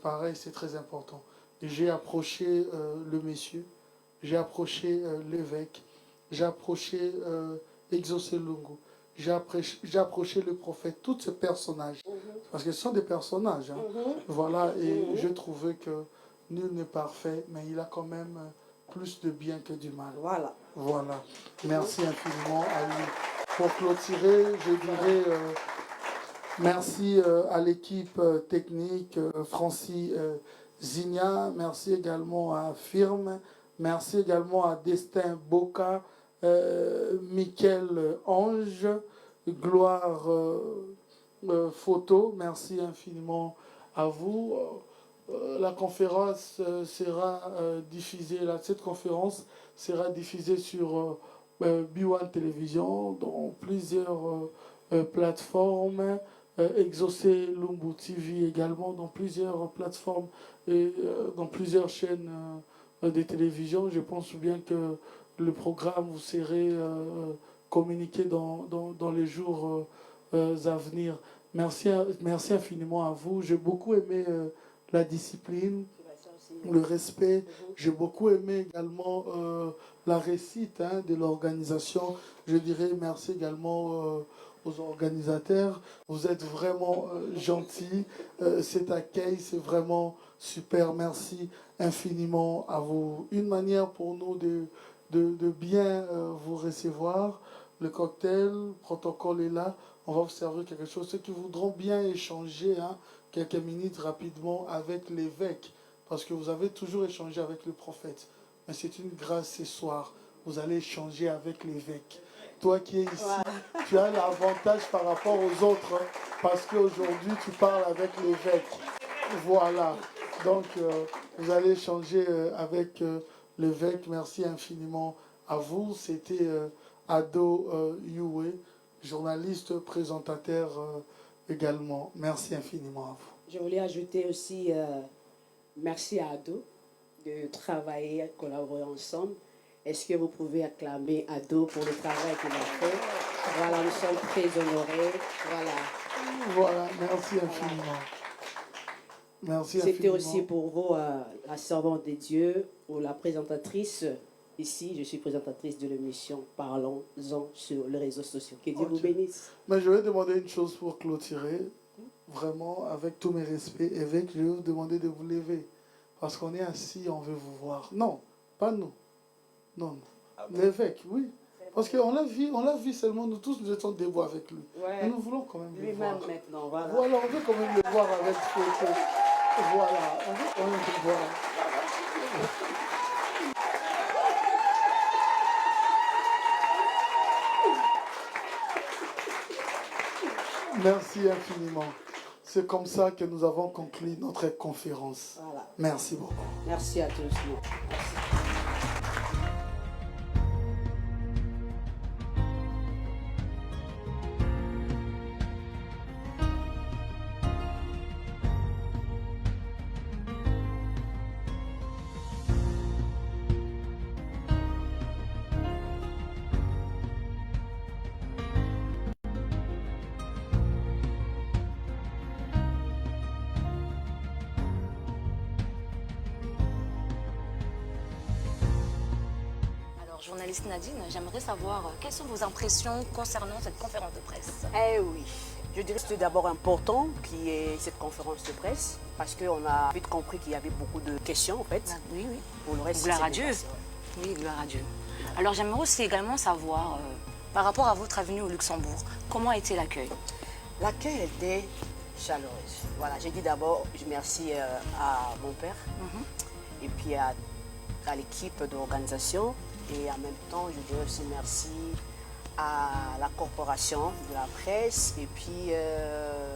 pareils, c'est très important. Et j'ai approché le monsieur, j'ai approché l'évêque, j'ai approché Exaucé Lungu, j'ai approché le prophète, tous ces personnages, parce que ce sont des personnages. Voilà, et je trouvais que nul n'est parfait, mais il a quand même plus de bien que du mal. Voilà. Merci infiniment à lui. Pour clôturer, je dirais merci à l'équipe technique, Francis Zigna, merci également à Firme, merci également à Destin Boca, Michael Ange, Gloire Photo, merci infiniment à vous. La conférence sera diffusée, cette conférence sera diffusée sur B1 Télévision, dans plusieurs plateformes, Exaucé Lungu TV également, dans plusieurs plateformes et dans plusieurs chaînes de télévision. Je pense bien que le programme vous serait communiqué dans les jours à venir. Merci infiniment à vous. J'ai beaucoup aimé la discipline, le respect. J'ai beaucoup aimé également la réussite de l'organisation. Je dirais merci également aux organisateurs. Vous êtes vraiment gentils. Cet accueil, c'est vraiment super. Merci infiniment à vous. Une manière pour nous de bien vous recevoir. Le cocktail, le protocole est là. On va vous servir quelque chose. Ceux qui voudront bien échanger quelques minutes rapidement avec l'évêque, parce que vous avez toujours échangé avec le prophète. Mais c'est une grâce ce soir. Vous allez échanger avec l'évêque. Toi qui es ici, tu as l'avantage par rapport aux autres, parce qu'aujourd'hui tu parles avec l'évêque. Voilà. Donc vous allez échanger avec l'évêque. Merci infiniment à vous. C'était Ado Yue, journaliste, présentateur également. Merci infiniment à vous. Je voulais ajouter aussi merci à Ado de travailler, collaborer ensemble. Est-ce que vous pouvez acclamer Ado pour le travail qu'il a fait? Voilà, nous sommes très honorés. Voilà, merci infiniment. Merci C'était infiniment. aussi pour vous la servante de Dieu ou la présentatrice. Ici, je suis présentatrice de l'émission Parlons-en sur les réseaux sociaux. Que Dieu vous bénisse. Mais je vais demander une chose pour clôturer. Vraiment, avec tous mes respects, évêque, je vais vous demander de vous lever. Parce qu'on est assis, on veut vous voir. Non, pas nous. Non. L'évêque, oui. Parce qu'on l'a vu seulement, nous tous, nous étions debout avec lui. Ouais. Mais nous voulons quand même le voir. Lui-même maintenant, voilà. Voilà, on veut quand même le voir avec photo. Voilà, on veut quand même le voir. Merci infiniment. C'est comme ça que nous avons conclu notre conférence. Voilà. Merci beaucoup. Merci à tous. Merci. Journaliste Nadine, j'aimerais savoir quelles sont vos impressions concernant cette conférence de presse. Eh oui, je dirais que c'est d'abord important qu'il y ait cette conférence de presse parce qu'on a vite compris qu'il y avait beaucoup de questions en fait. Oui, oui. Pour le reste, gloire à Dieu. Oui, gloire à Dieu. Alors j'aimerais aussi également savoir Par rapport à votre avenue au Luxembourg, comment a été l'accueil? L'accueil était chaleureuse. Voilà, j'ai dit d'abord merci à mon père et puis à l'équipe d'organisation, et en même temps je dirais aussi merci à la corporation de la presse, et puis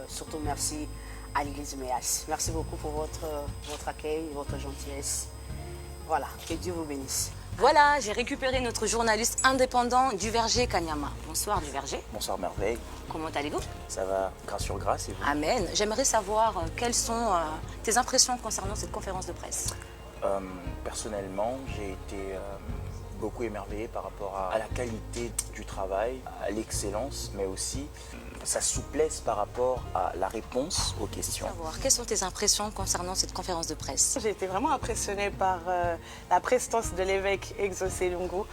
surtout merci à l'église Méas. Merci beaucoup pour votre accueil, votre gentillesse. Voilà, que Dieu vous bénisse. Voilà, j'ai récupéré notre journaliste indépendant Duverger Kanyama. Bonsoir Duverger. Bonsoir Merveille. Comment allez-vous? Ça va, grâce sur grâce, et vous? Amen. J'aimerais savoir quelles sont tes impressions concernant cette conférence de presse. Personnellement, j'ai été beaucoup émerveillé par rapport à la qualité du travail, à l'excellence, mais aussi sa souplesse par rapport à la réponse aux questions. Quelles sont tes impressions concernant cette conférence de presse? J'ai été vraiment impressionnée par la prestance de l'évêque Exaucé Lungu.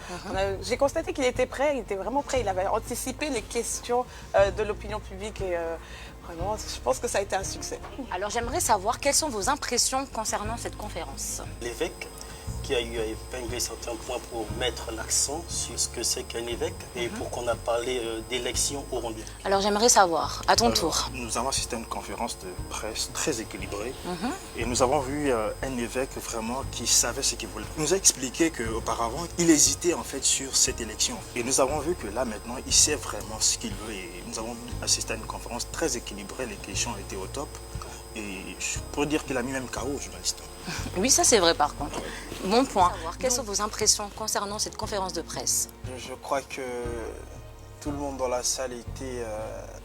J'ai constaté qu'il était prêt, il était vraiment prêt, il avait anticipé les questions de l'opinion publique, et vraiment, je pense que ça a été un succès. Alors j'aimerais savoir quelles sont vos impressions concernant cette conférence. L'évêque qui a eu à épingler certains points pour mettre l'accent sur ce que c'est qu'un évêque et pour qu'on a parlé d'élections orondelles. Alors j'aimerais savoir, à ton tour. Nous avons assisté à une conférence de presse très équilibrée et nous avons vu un évêque vraiment qui savait ce qu'il voulait. Il nous a expliqué qu'auparavant, il hésitait en fait sur cette élection. Et nous avons vu que là maintenant, il sait vraiment ce qu'il veut. Et nous avons assisté à une conférence très équilibrée, les questions étaient au top. Et je peux dire qu'il a mis même KO aux journalistes. Oui, ça c'est vrai par contre. Bon point. Quelles sont vos impressions concernant cette conférence de presse? Je crois que tout le monde dans la salle était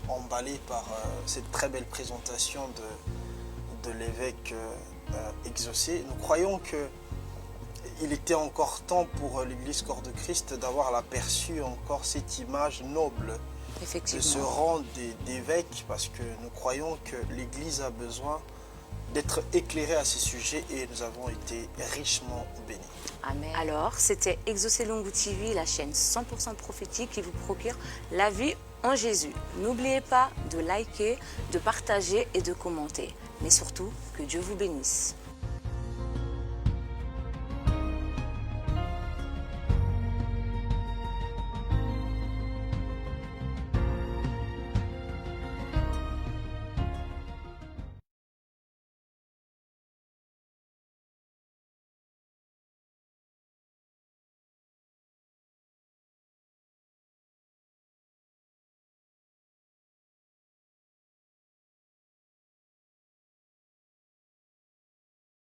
emballé par cette très belle présentation de l'évêque Exaucé. Nous croyons qu'il était encore temps pour l'Église Corps de Christ d'avoir aperçu encore cette image noble de ce rang d'évêque, parce que nous croyons que l'Église a besoin d'être éclairée à ces sujets, et nous avons été richement bénis. Amen. Alors, c'était Exaucé Lungu TV, la chaîne 100% prophétique qui vous procure la vie en Jésus. N'oubliez pas de liker, de partager et de commenter. Mais surtout, que Dieu vous bénisse.